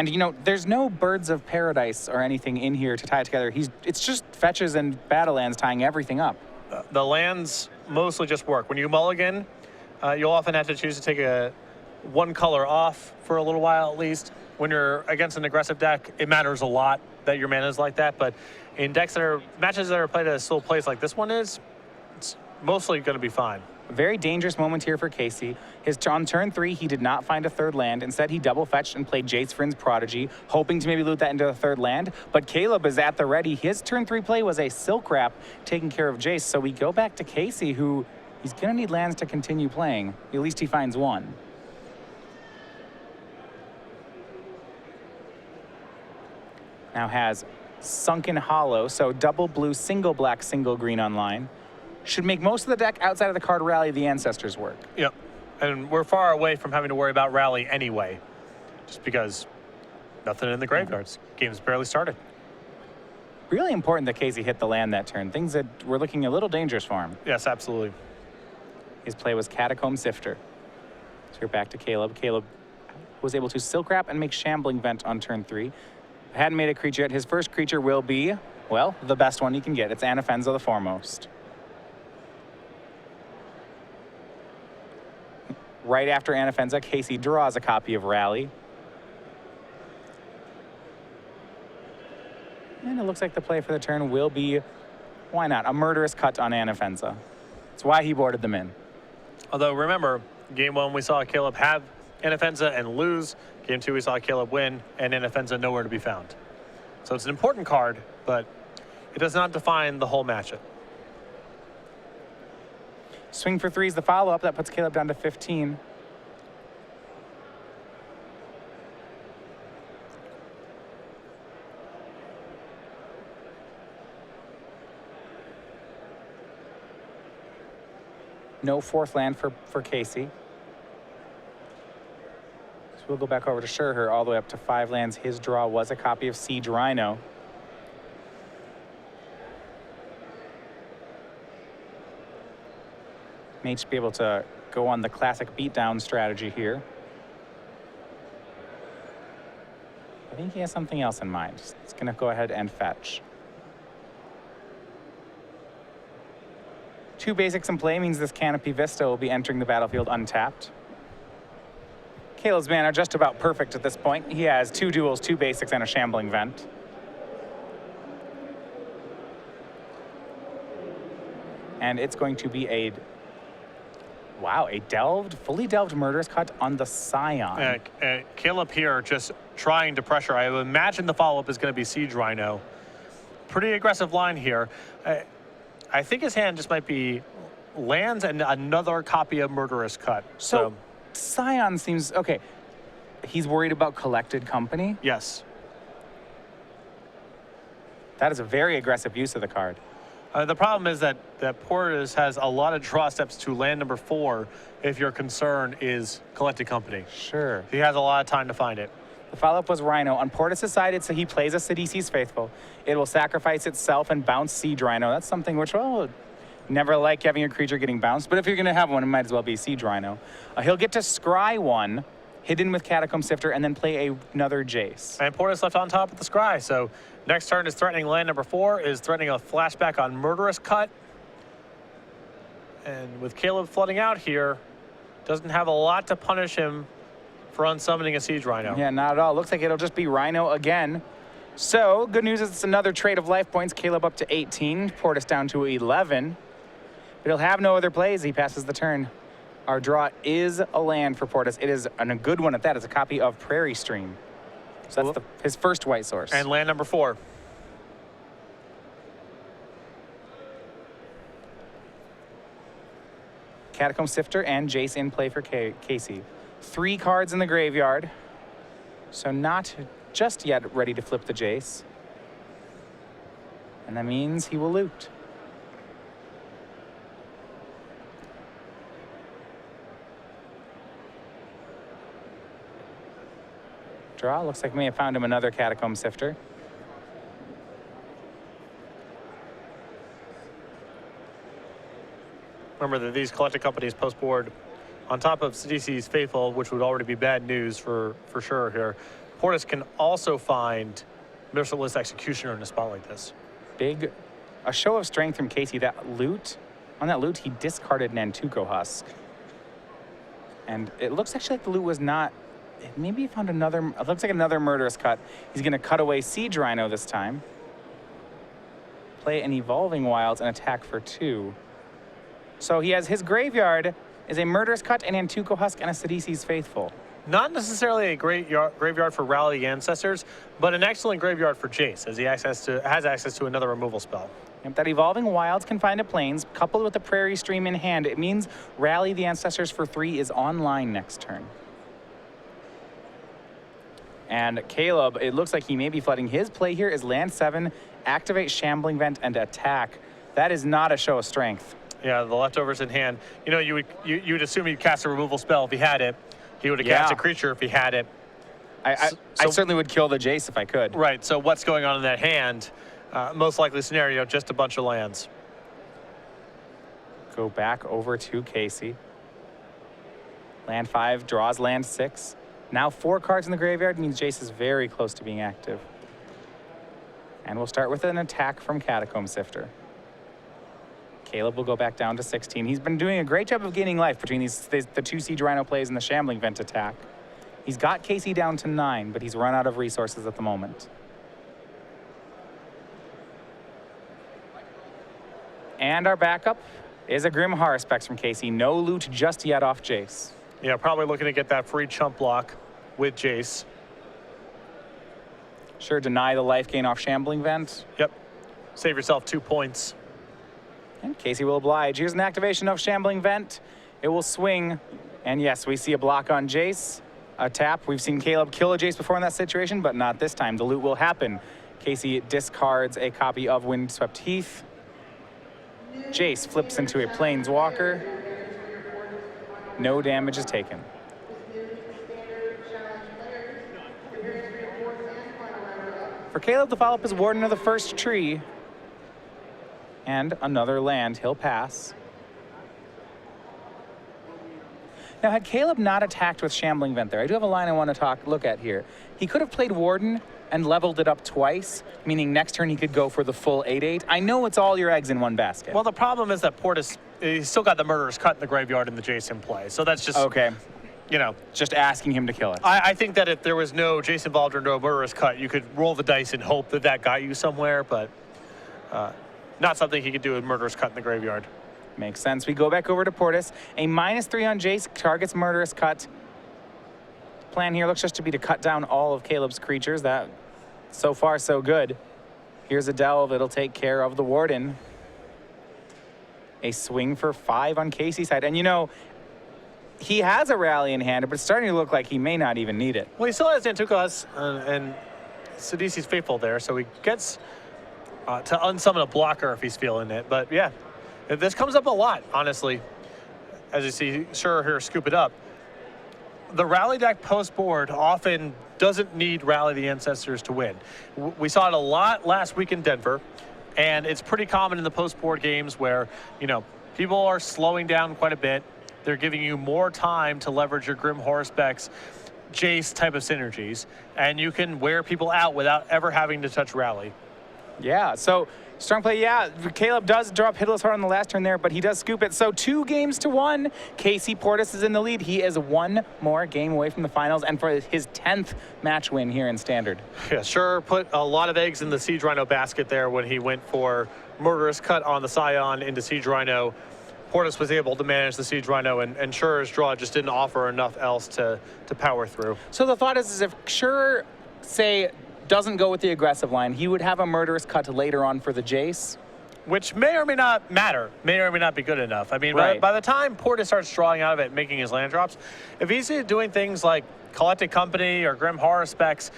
you know, there's no Birds of Paradise or anything in here to tie it together. It's just fetches and battle lands tying everything up. The lands mostly just work. When you mulligan, you'll often have to choose to take a 1 color off for a little while at least. When you're against an aggressive deck, it matters a lot that your mana is like that. But in matches that are played at a slow place like this one is, it's mostly going to be fine. A very dangerous moment here for Casey. On turn 3, he did not find a 3rd land. Instead, he double fetched and played Jace Vryn's Prodigy, hoping to maybe loot that into a 3rd land. But Caleb is at the ready. His turn 3 play was a Silk Wrap, taking care of Jace. So we go back to Casey, who he's going to need lands to continue playing. At least he finds 1. Now has Sunken Hollow, so double blue, single black, single green online. Should make most of the deck outside of the card Rally the Ancestors work. Yep. And we're far away from having to worry about Rally anyway, just because nothing in the graveyards. Game's barely started. Really important that Casey hit the land that turn. Things that were looking a little dangerous for him. Yes, absolutely. His play was Catacomb Sifter. So we're back to Caleb. Caleb was able to Silk Wrap and make Shambling Vent on turn 3. Hadn't made a creature yet. His first creature will be, well, the best one he can get. It's Anafenza the Foremost. Right after Anafenza, Casey draws a copy of Rally. And it looks like the play for the turn will be, why not, a Murderous Cut on Anafenza. That's why he boarded them in. Although, remember, game 1 we saw Caleb have Inofensa and lose. Game 2 we saw Caleb win, and Inofensa nowhere to be found. So it's an important card, but it does not define the whole matchup. Swing for 3 is the follow-up. That puts Caleb down to 15. No fourth land for Casey. So we'll go back over to Scherer, all the way up to 5 lands. His draw was a copy of Siege Rhino. May just be able to go on the classic beatdown strategy here. I think he has something else in mind. He's going to go ahead and fetch. 2 basics in play means this Canopy Vista will be entering the battlefield untapped. Caleb's mana just about perfect at this point. He has 2 duels, 2 basics, and a Shambling Vent. And it's going to be a fully delved Murderous Cut on the Scion. Caleb here just trying to pressure. I would imagine the follow-up is going to be Siege Rhino. Pretty aggressive line here. I think his hand just might be lands and another copy of Murderous Cut. So Scion seems, okay, he's worried about collected company? Yes. That is a very aggressive use of the card. The problem is that Pordes has a lot of draw steps to land number 4 if your concern is collected company. Sure. He has a lot of time to find it. The follow-up was Rhino. On Pordes' side, so he plays a Sidisi's Faithful. It will sacrifice itself and bounce Siege Rhino. That's something which, well, never like having a creature getting bounced, but if you're going to have one, it might as well be Siege Rhino. He'll get to scry 1, hidden with Catacomb Sifter, and then play another Jace. And Pordes left on top of the scry, so next turn is threatening land number 4, is threatening a flashback on Murderous Cut. And with Caleb flooding out here, doesn't have a lot to punish him for unsummoning a Siege Rhino. Yeah, not at all. Looks like it'll just be Rhino again. So, good news is it's another trade of life points. Caleb up to 18, Pordes down to 11. But he'll have no other plays. He passes the turn. Our draw is a land for Pordes. It is a good one at that. It's a copy of Prairie Stream. So that's his first white source. And land number 4. Catacomb Sifter and Jace in play for Casey. 3 cards in the graveyard. So not just yet ready to flip the Jace. And that means he will loot. Draw. Looks like we may have found him another Catacomb Sifter. Remember that these collected companies post board on top of Sidisi's Faithful, which would already be bad news for sure here. Pordes can also find Merciless Executioner in a spot like this. A show of strength from Casey. That loot, on that loot, he discarded Nantuko Husk. And it looks actually like the loot was not, maybe he found another, it looks like another Murderous Cut. He's gonna cut away Siege Rhino this time. Play an Evolving Wilds and attack for 2. So he has his graveyard is a Murderous Cut, an Nantuko Husk, and a Sidisi's Faithful. Not necessarily a great graveyard for Rally the Ancestors, but an excellent graveyard for Jace, as he has access to another removal spell. If that Evolving Wilds can find a Plains, coupled with the Prairie Stream in hand, it means Rally the Ancestors for 3 is online next turn. And Caleb, it looks like he may be flooding. His play here is land 7, activate Shambling Vent, and attack. That is not a show of strength. Yeah, the leftovers in hand. You know, you'd assume he'd cast a removal spell if he had it. He would have cast a creature if he had it. I certainly would kill the Jace if I could. Right, so what's going on in that hand? Most likely scenario, just a bunch of lands. Go back over to Casey. Land 5 draws land 6. Now 4 cards in the graveyard means Jace is very close to being active. And we'll start with an attack from Catacomb Sifter. Caleb will go back down to 16. He's been doing a great job of gaining life between the 2 Siege Rhino plays and the Shambling Vent attack. He's got Casey down to 9, but he's run out of resources at the moment. And our backup is a Grim Horror Specs from Casey. No loot just yet off Jace. Yeah, probably looking to get that free chump block with Jace. Sure, deny the life gain off Shambling Vent. Yep. Save yourself 2 points. And Casey will oblige. Here's an activation of Shambling Vent. It will swing. And yes, we see a block on Jace. A tap. We've seen Caleb kill a Jace before in that situation, but not this time. The loot will happen. Casey discards a copy of Windswept Heath. Jace flips into a Planeswalker. No damage is taken. For Caleb to follow up his Warden of the First Tree. And another land, he'll pass. Now, had Caleb not attacked with Shambling Vent there, I do have a line I want to look at here. He could have played Warden and leveled it up twice, meaning next turn he could go for the full 8/8. I know it's all your eggs in one basket. Well, the problem is that Pordes, he's still got the Murderous Cut in the graveyard and the Jace in play. So that's just, okay. You know. Just asking him to kill it. I think that if there was no Jace involved or no Murderous Cut, you could roll the dice and hope that that got you somewhere, but not something he could do with Murderous Cut in the graveyard. Makes sense. We go back over to Pordes. A -3 on Jace targets Murderous Cut. Plan here looks just to be to cut down all of Caleb's creatures. That, so far, so good. Here's a Delve. It'll take care of the Warden. A swing for 5 on Casey's side. And you know, he has a rally in hand, but it's starting to look like he may not even need it. Well, he still has Nantukas and Sidisi's Faithful there, so he gets to unsummon a blocker if he's feeling it. But yeah, this comes up a lot, honestly. As you see Scherer here scoop it up. The rally deck post board often doesn't need Rally the Ancestors to win. We saw it a lot last week in Denver, and it's pretty common in the post board games where, you know, people are slowing down quite a bit. They're giving you more time to leverage your Grim Horsepex, Jace type of synergies, and you can wear people out without ever having to touch Rally. Yeah, so strong play, yeah. Caleb does drop Hitless Heart on the last turn there, but he does scoop it. So 2-1. Casey Pordes is in the lead. He is one more game away from the finals and for his 10th match win here in Standard. Yeah, sure put a lot of eggs in the Siege Rhino basket there when he went for Murderous Cut on the Scion into Siege Rhino. Pordes was able to manage the Siege Rhino, and Scherer's draw just didn't offer enough else to power through. So the thought is if Scherer, say, doesn't go with the aggressive line, he would have a Murderous Cut later on for the Jace. Which may or may not matter, may or may not be good enough. I mean, right. by the time Pordes starts drawing out of it and making his land drops, if he's doing things like Collected Company or Grim Horror Specs,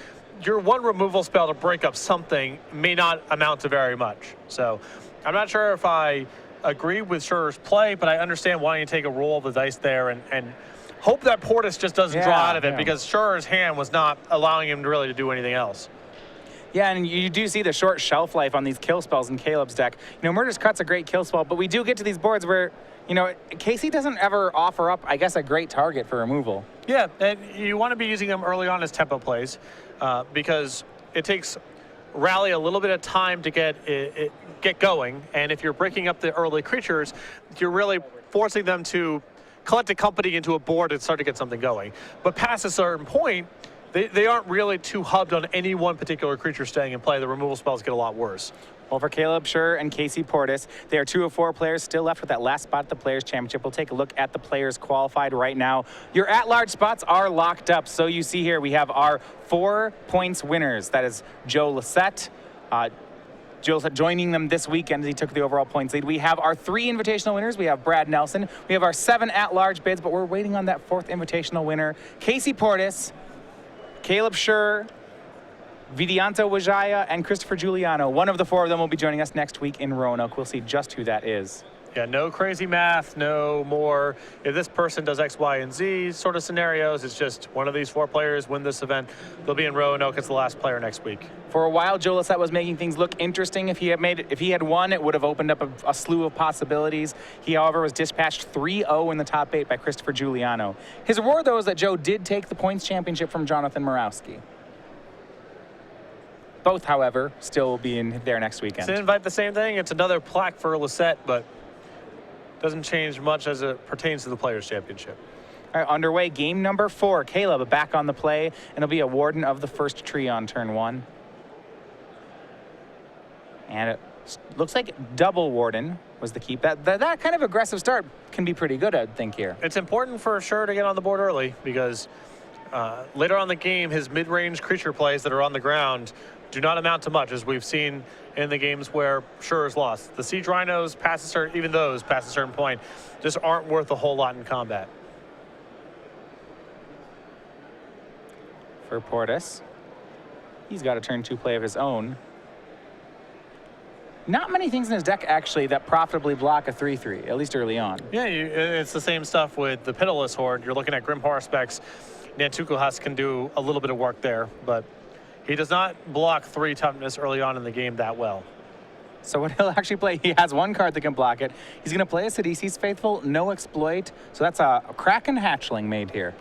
your one removal spell to break up something may not amount to very much. So I'm not sure if I agree with Scherer's play, but I understand wanting to take a roll of the dice there and hope that Pordes just doesn't draw out of it because Scherer's hand was not allowing him really to do anything else. Yeah, and you do see the short shelf life on these kill spells in Caleb's deck. You know, Murderous Cut's a great kill spell, but we do get to these boards where, you know, Casey doesn't ever offer up, I guess, a great target for removal. Yeah, and you want to be using them early on as tempo plays because it takes Rally a little bit of time to get going, and if you're breaking up the early creatures, you're really forcing them to collect a company into a board and start to get something going. But past a certain point, they aren't really too hubbed on any one particular creature staying in play. The removal spells get a lot worse. Well, for Caleb Scherer and Casey Pordes, they are 2 of 4 players still left with that last spot at the Players' Championship. We'll take a look at the players qualified right now. Your at-large spots are locked up. So you see here we have our 4 points winners. That is Joe Lissette. Joe Lissette joining them this weekend as he took the overall points lead. We have our 3 invitational winners. We have Brad Nelson. We have our 7 at-large bids, but we're waiting on that 4th invitational winner. Casey Pordes, Caleb Scherer, Vidianto Wajaya, and Christopher Giuliano. One of the 4 of them will be joining us next week in Roanoke. We'll see just who that is. Yeah, no crazy math, no more if this person does X, Y, and Z sort of scenarios. It's just one of these 4 players win this event. They'll be in Roanoke. It's the last player next week. For a while, Joe Lissette was making things look interesting. If he had won, it would have opened up a slew of possibilities. He, however, was dispatched 3-0 in the top 8 by Christopher Giuliano. His reward, though, is that Joe did take the points championship from Jonathan Morawski. Both, however, still will be in there next weekend. It's invite the same thing. It's another plaque for Lissette, but doesn't change much as it pertains to the Players' Championship. All right, underway, game number 4. Caleb back on the play, and it'll be a Warden of the First Tree on turn 1. And Looks like double Warden was the keep. That kind of aggressive start can be pretty good, I think, here. It's important for Scherer to get on the board early because later on in the game, his mid-range creature plays that are on the ground do not amount to much, as we've seen in the games where Scherer's lost. The Siege Rhinos, even those past a certain point, just aren't worth a whole lot in combat. For Pordes, he's got a turn 2 play of his own. Not many things in his deck, actually, that profitably block a 3/3, at least early on. Yeah, it's the same stuff with the Pitiless Horde. You're looking at Grim Horror Specs. Nantuko Husk can do a little bit of work there, but he does not block 3 toughness early on in the game that well. So what he'll actually play, he has one card that can block it. He's going to play a Sidisi's Faithful, no exploit. So that's a Kraken Hatchling made here.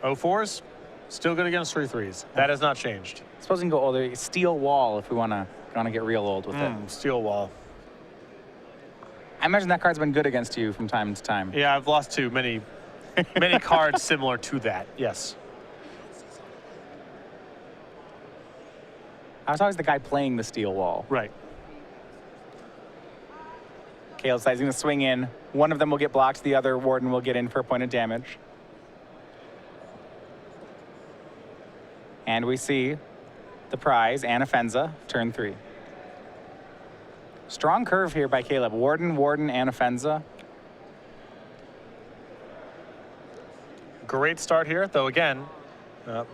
0-4s, still good against 3/3s. That has not changed. Suppose we can go older. Steel Wall if we want to get real old with it. Steel Wall. I imagine that card's been good against you from time to time. Yeah, I've lost to many cards similar to that, yes. I was always the guy playing the Steel Wall. Right. Caleb's going to swing in. One of them will get blocked. The other Warden will get in for a point of damage. And we see the prize, Anafenza, turn 3. Strong curve here by Caleb. Warden, Anafenza. Great start here, though again,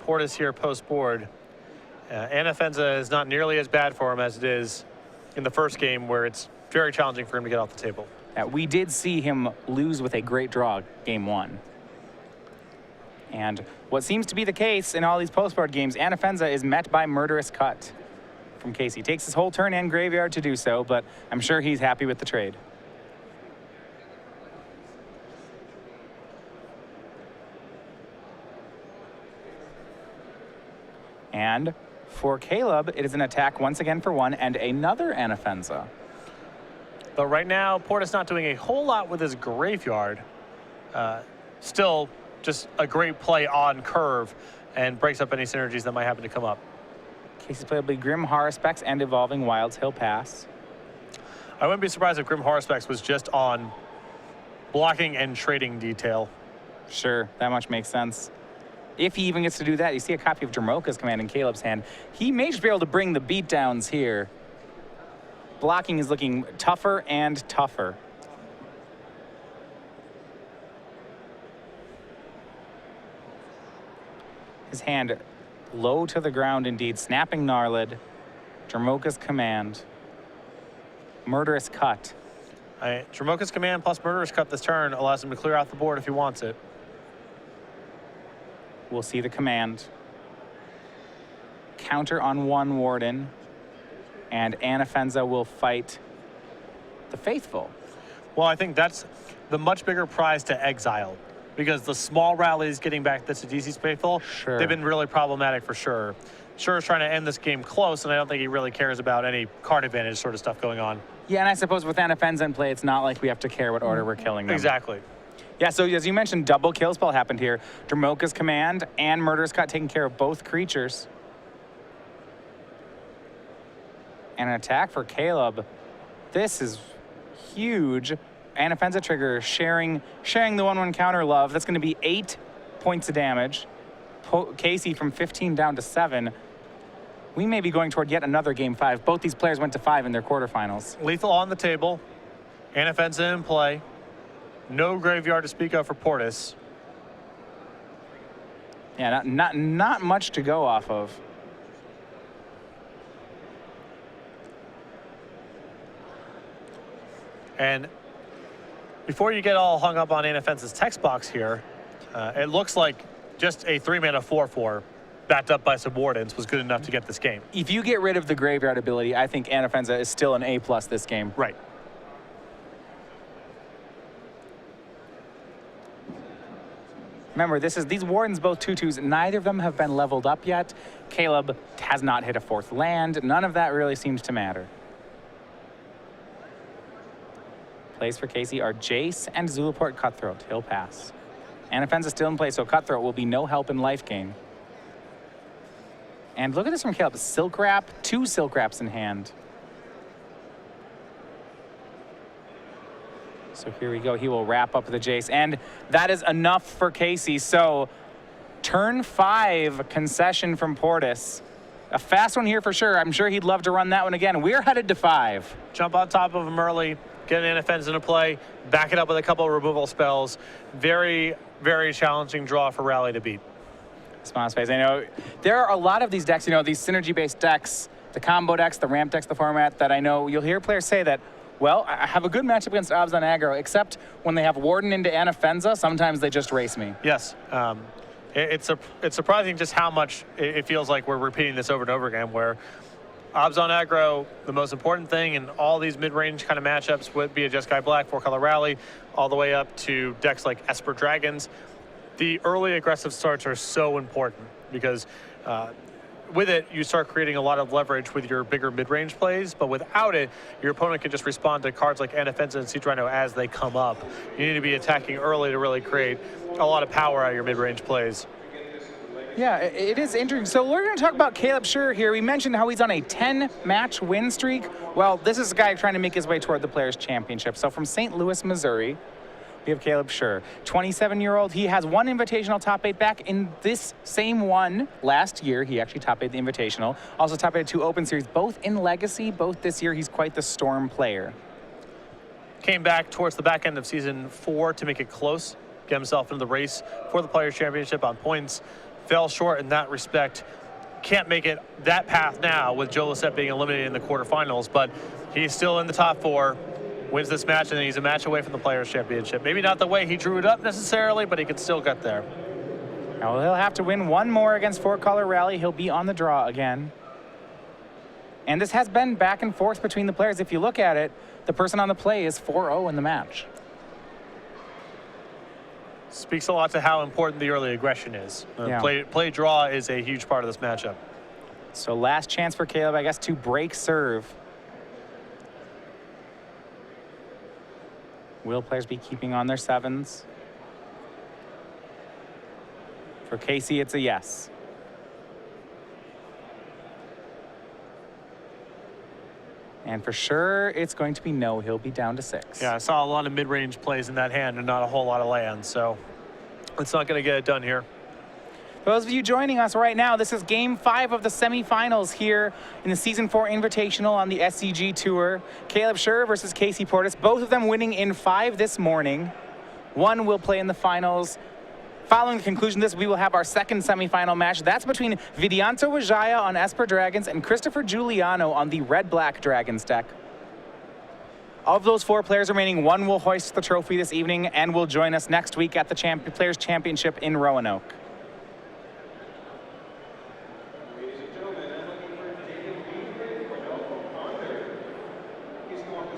Pordes here post-board. Anafenza is not nearly as bad for him as it is in the first game, where it's very challenging for him to get off the table. We did see him lose with a great draw game 1. And what seems to be the case in all these post-board games, Anafenza is met by Murderous Cut from Casey. Takes his whole turn and graveyard to do so, but I'm sure he's happy with the trade. And for Caleb, it is an attack once again for 1 and another Anafenza. But right now, Pordes not doing a whole lot with his graveyard. Still, just a great play on curve and breaks up any synergies that might happen to come up. Casey's playable Grim Horror Specs and Evolving Wilds. He'll pass. I wouldn't be surprised if Grim Horror Specs was just on blocking and trading detail. Sure, that much makes sense. If he even gets to do that, you see a copy of Dromoka's command in Caleb's hand. He may just be able to bring the beatdowns here. Blocking is looking tougher and tougher. His hand low to the ground indeed. Snapping Gnarlid. Dromoka's command. Murderous Cut. Dromoka's command plus Murderous Cut this turn allows him to clear out the board if he wants it. We'll see the command. Counter on 1 Warden. And Anafenza will fight the Faithful. Well, I think that's the much bigger prize to exile, because the small rallies getting back the DC's Faithful, Sure. They've been really problematic for sure. Scherer's trying to end this game close, and I don't think he really cares about any card advantage sort of stuff going on. Yeah, and I suppose with Anafenza in play, it's not like we have to care what order we're killing them. Exactly. Yeah, so as you mentioned, double kill spell happened here. Dromoka's command and Murderous Cut taking care of both creatures. And an attack for Caleb. This is huge. Anafenza trigger, sharing the 1/1 counter love. That's going to be 8 points of damage. Casey from 15 down to 7. We may be going toward yet another game 5. Both these players went to 5 in their quarterfinals. Lethal on the table. Anafenza in play. No graveyard to speak of for Pordes. Yeah, not much to go off of. And before you get all hung up on Anafenza's text box here, it looks like just a 3-mana 4/4 backed up by some Wardens was good enough to get this game. If you get rid of the graveyard ability, I think Anafenza is still an A+ this game. Right. Remember, these Wardens both 2/2s. Neither of them have been leveled up yet. Caleb has not hit a 4th land. None of that really seems to matter. Plays for Casey are Jace and Zulaport Cutthroat. He'll pass. Anafenza still in play, so Cutthroat will be no help in life gain. And look at this from Caleb. Silk Wrap, 2 Silk Wraps in hand. So here we go. He will wrap up the Jace. And that is enough for Casey. So turn 5 concession from Pordes. A fast one here for sure. I'm sure he'd love to run that one again. We're headed to 5. Jump on top of him early, get an Anafenza into play, back it up with a couple of removal spells. Very, very challenging draw for Rally to beat. Smile space. I know there are a lot of these decks, these synergy-based decks, the combo decks, the ramp decks, the format that I know you'll hear players say that, well, I have a good matchup against Obs on aggro, except when they have Warden into Anafenza, sometimes they just race me. Yes. It's surprising just how much it feels like we're repeating this over and over again, where Obs on aggro, the most important thing in all these mid-range kind of matchups would be a Jeskai Black, 4-color Rally, all the way up to decks like Esper Dragons. The early aggressive starts are so important because with it, you start creating a lot of leverage with your bigger mid-range plays, but without it, your opponent can just respond to cards like Anafenza and Siege Rhino as they come up. You need to be attacking early to really create a lot of power out of your mid-range plays. Yeah, it is interesting. So we're going to talk about Caleb Scherer here. We mentioned how he's on a 10-match win streak. Well, this is a guy trying to make his way toward the Players' Championship. So from St. Louis, Missouri, we have Caleb Scherer, 27-year-old. He has one Invitational top 8 back in this same one last year. He actually top 8 the Invitational. Also top 8 2 Open Series, both in Legacy. Both this year, he's quite the Storm player. Came back towards the back end of Season 4 to make it close, get himself into the race for the Players' Championship on points. Fell short in that respect. Can't make it that path now with Joe Lissette being eliminated in the quarterfinals, but he's still in the top 4. Wins this match, and then he's a match away from the Players' Championship. Maybe not the way he drew it up necessarily, but he can still get there. Now he'll have to win one more against 4-color Rally. He'll be on the draw again. And this has been back and forth between the players. If you look at it, the person on the play is 4-0 in the match. Speaks a lot to how important the early aggression is. Yeah. Play draw is a huge part of this matchup. So last chance for Caleb, I guess, to break serve. Will players be keeping on their 7s? For Casey, it's a yes. And for sure, it's going to be no. He'll be down to 6. Yeah, I saw a lot of mid-range plays in that hand and not a whole lot of lands, so it's not going to get it done here. For those of you joining us right now, this is Game 5 of the semifinals here in the Season 4 Invitational on the SCG Tour. Caleb Scherer versus Casey Pordes, both of them winning in 5 this morning. One will play in the finals. Following the conclusion of this, we will have our second semifinal match. That's between Vidianto Wijaya on Esper Dragons and Christopher Giuliano on the Red-Black Dragons deck. Of those 4 players remaining, one will hoist the trophy this evening and will join us next week at the Players' Championship in Roanoke.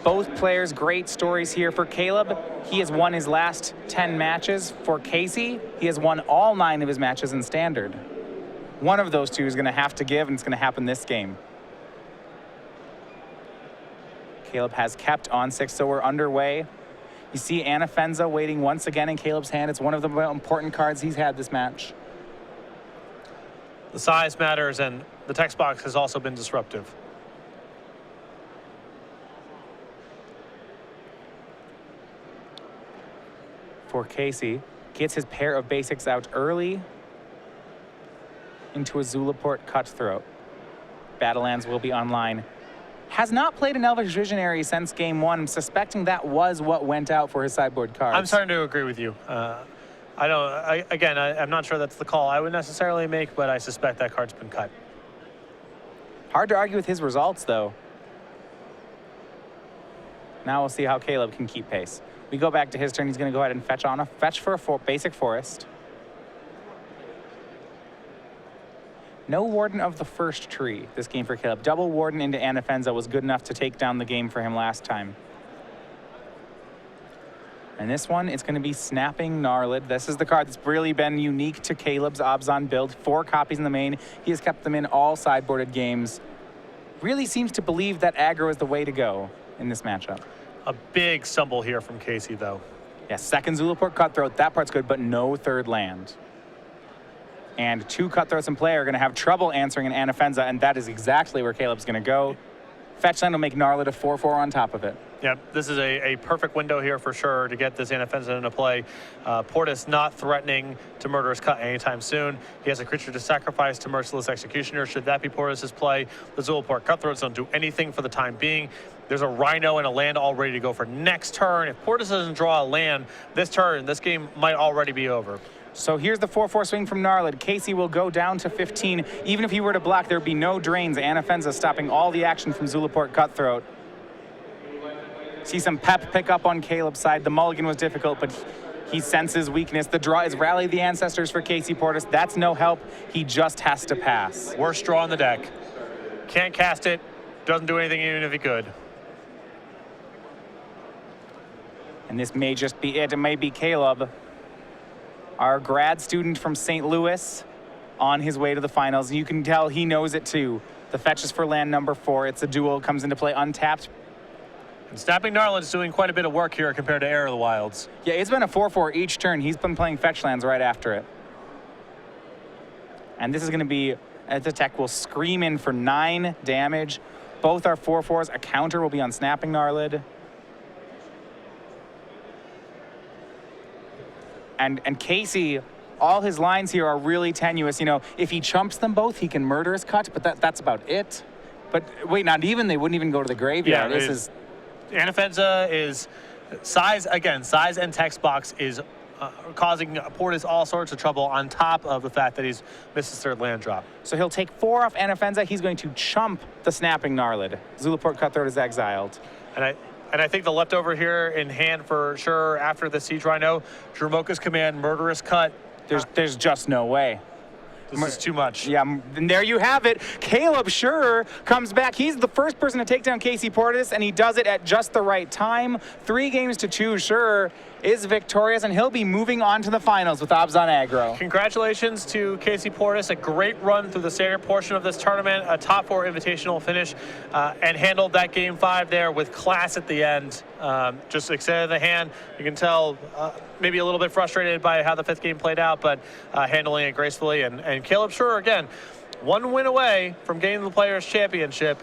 Both players, great stories here. For Caleb, he has won his last 10 matches. For Casey, he has won all 9 of his matches in Standard. One of those 2 is going to have to give, and it's going to happen this game. Caleb has kept on 6, so we're underway. You see Anafenza waiting once again in Caleb's hand. It's one of the more important cards he's had this match. The size matters, and the text box has also been disruptive. For Casey, gets his pair of basics out early into a Zulaport Cutthroat. Battlelands will be online. Has not played an Elvish Visionary since Game 1. I'm suspecting that was what went out for his sideboard cards. I'm starting to agree with you. I'm not sure that's the call I would necessarily make, but I suspect that card's been cut. Hard to argue with his results, though. Now we'll see how Caleb can keep pace. We go back to his turn. He's going to go ahead and fetch for a basic forest. No Warden of the first tree this game for Caleb. Double Warden into Anafenza was good enough to take down the game for him last time. And this one, it's going to be Snapping Gnarlid. This is the card that's really been unique to Caleb's Obzon build. 4 copies in the main. He has kept them in all sideboarded games. Really seems to believe that aggro is the way to go in this matchup. A big stumble here from Casey, though. Yeah, second Zulaport Cutthroat. That part's good, but no third land. And 2 Cutthroats in play are going to have trouble answering an Anafenza, and that is exactly where Caleb's going to go. Fetch land will make Gnarlid a 4-4 on top of it. Yeah, this is a perfect window here for sure to get this Anafenza into play. Pordes not threatening to Murderous Cut anytime soon. He has a creature to sacrifice to Merciless Executioner. Should that be Pordes' play? The Zulaport Cutthroats don't do anything for the time being. There's a Rhino and a land all ready to go for next turn. If Pordes doesn't draw a land this turn, this game might already be over. So here's the 4/4 swing from Gnarlid. Casey will go down to 15. Even if he were to block, there would be no drains. Anafenza stopping all the action from Zulaport Cutthroat. See some pep pick up on Caleb's side. The mulligan was difficult, but he senses weakness. The draw is Rally the Ancestors for Casey Pordes. That's no help. He just has to pass. Worst draw on the deck. Can't cast it. Doesn't do anything even if he could. And this may just be it. It may be Caleb, our grad student from St. Louis, on his way to the finals. You can tell he knows it too. The fetch is for land number 4. It's a duel. Comes into play untapped. And Snapping Gnarlid is doing quite a bit of work here compared to Heir of the Wilds. Yeah, it's been a 4/4 each turn. He's been playing fetch lands right after it. And this is going to be, the tech will scream in for 9 damage. Both are 4/4s. A counter will be on Snapping Gnarlid. And Casey, all his lines here are really tenuous. You know, if he chumps them both, he can Murderous Cut, but that's about it. But wait, not even, they wouldn't even go to the graveyard. Yeah, this is... Anafenza is size and text box is causing Pordes all sorts of trouble on top of the fact that he's missed his 3rd land drop. So he'll take 4 off Anafenza. He's going to chump the Snapping Gnarlid. Zulaport Cutthroat is exiled. And I think the leftover here in hand for sure after the Siege Rhino, Dromoka's Command, Murderous Cut. There's just no way. This is too much. Yeah, and there you have it. Caleb Scherer comes back. He's the first person to take down Casey Pordes, and he does it at just the right time. 3 games to 2. Scherer is victorious, and he'll be moving on to the finals with Obs on Aggro. Congratulations to Casey Pordes. A great run through the standard portion of this tournament, a top 4 invitational finish, and handled that game 5 there with class at the end. Just extended the hand. You can tell maybe a little bit frustrated by how the 5th game played out, but handling it gracefully. And Caleb Scherer, again, 1 win away from getting the Players' Championship.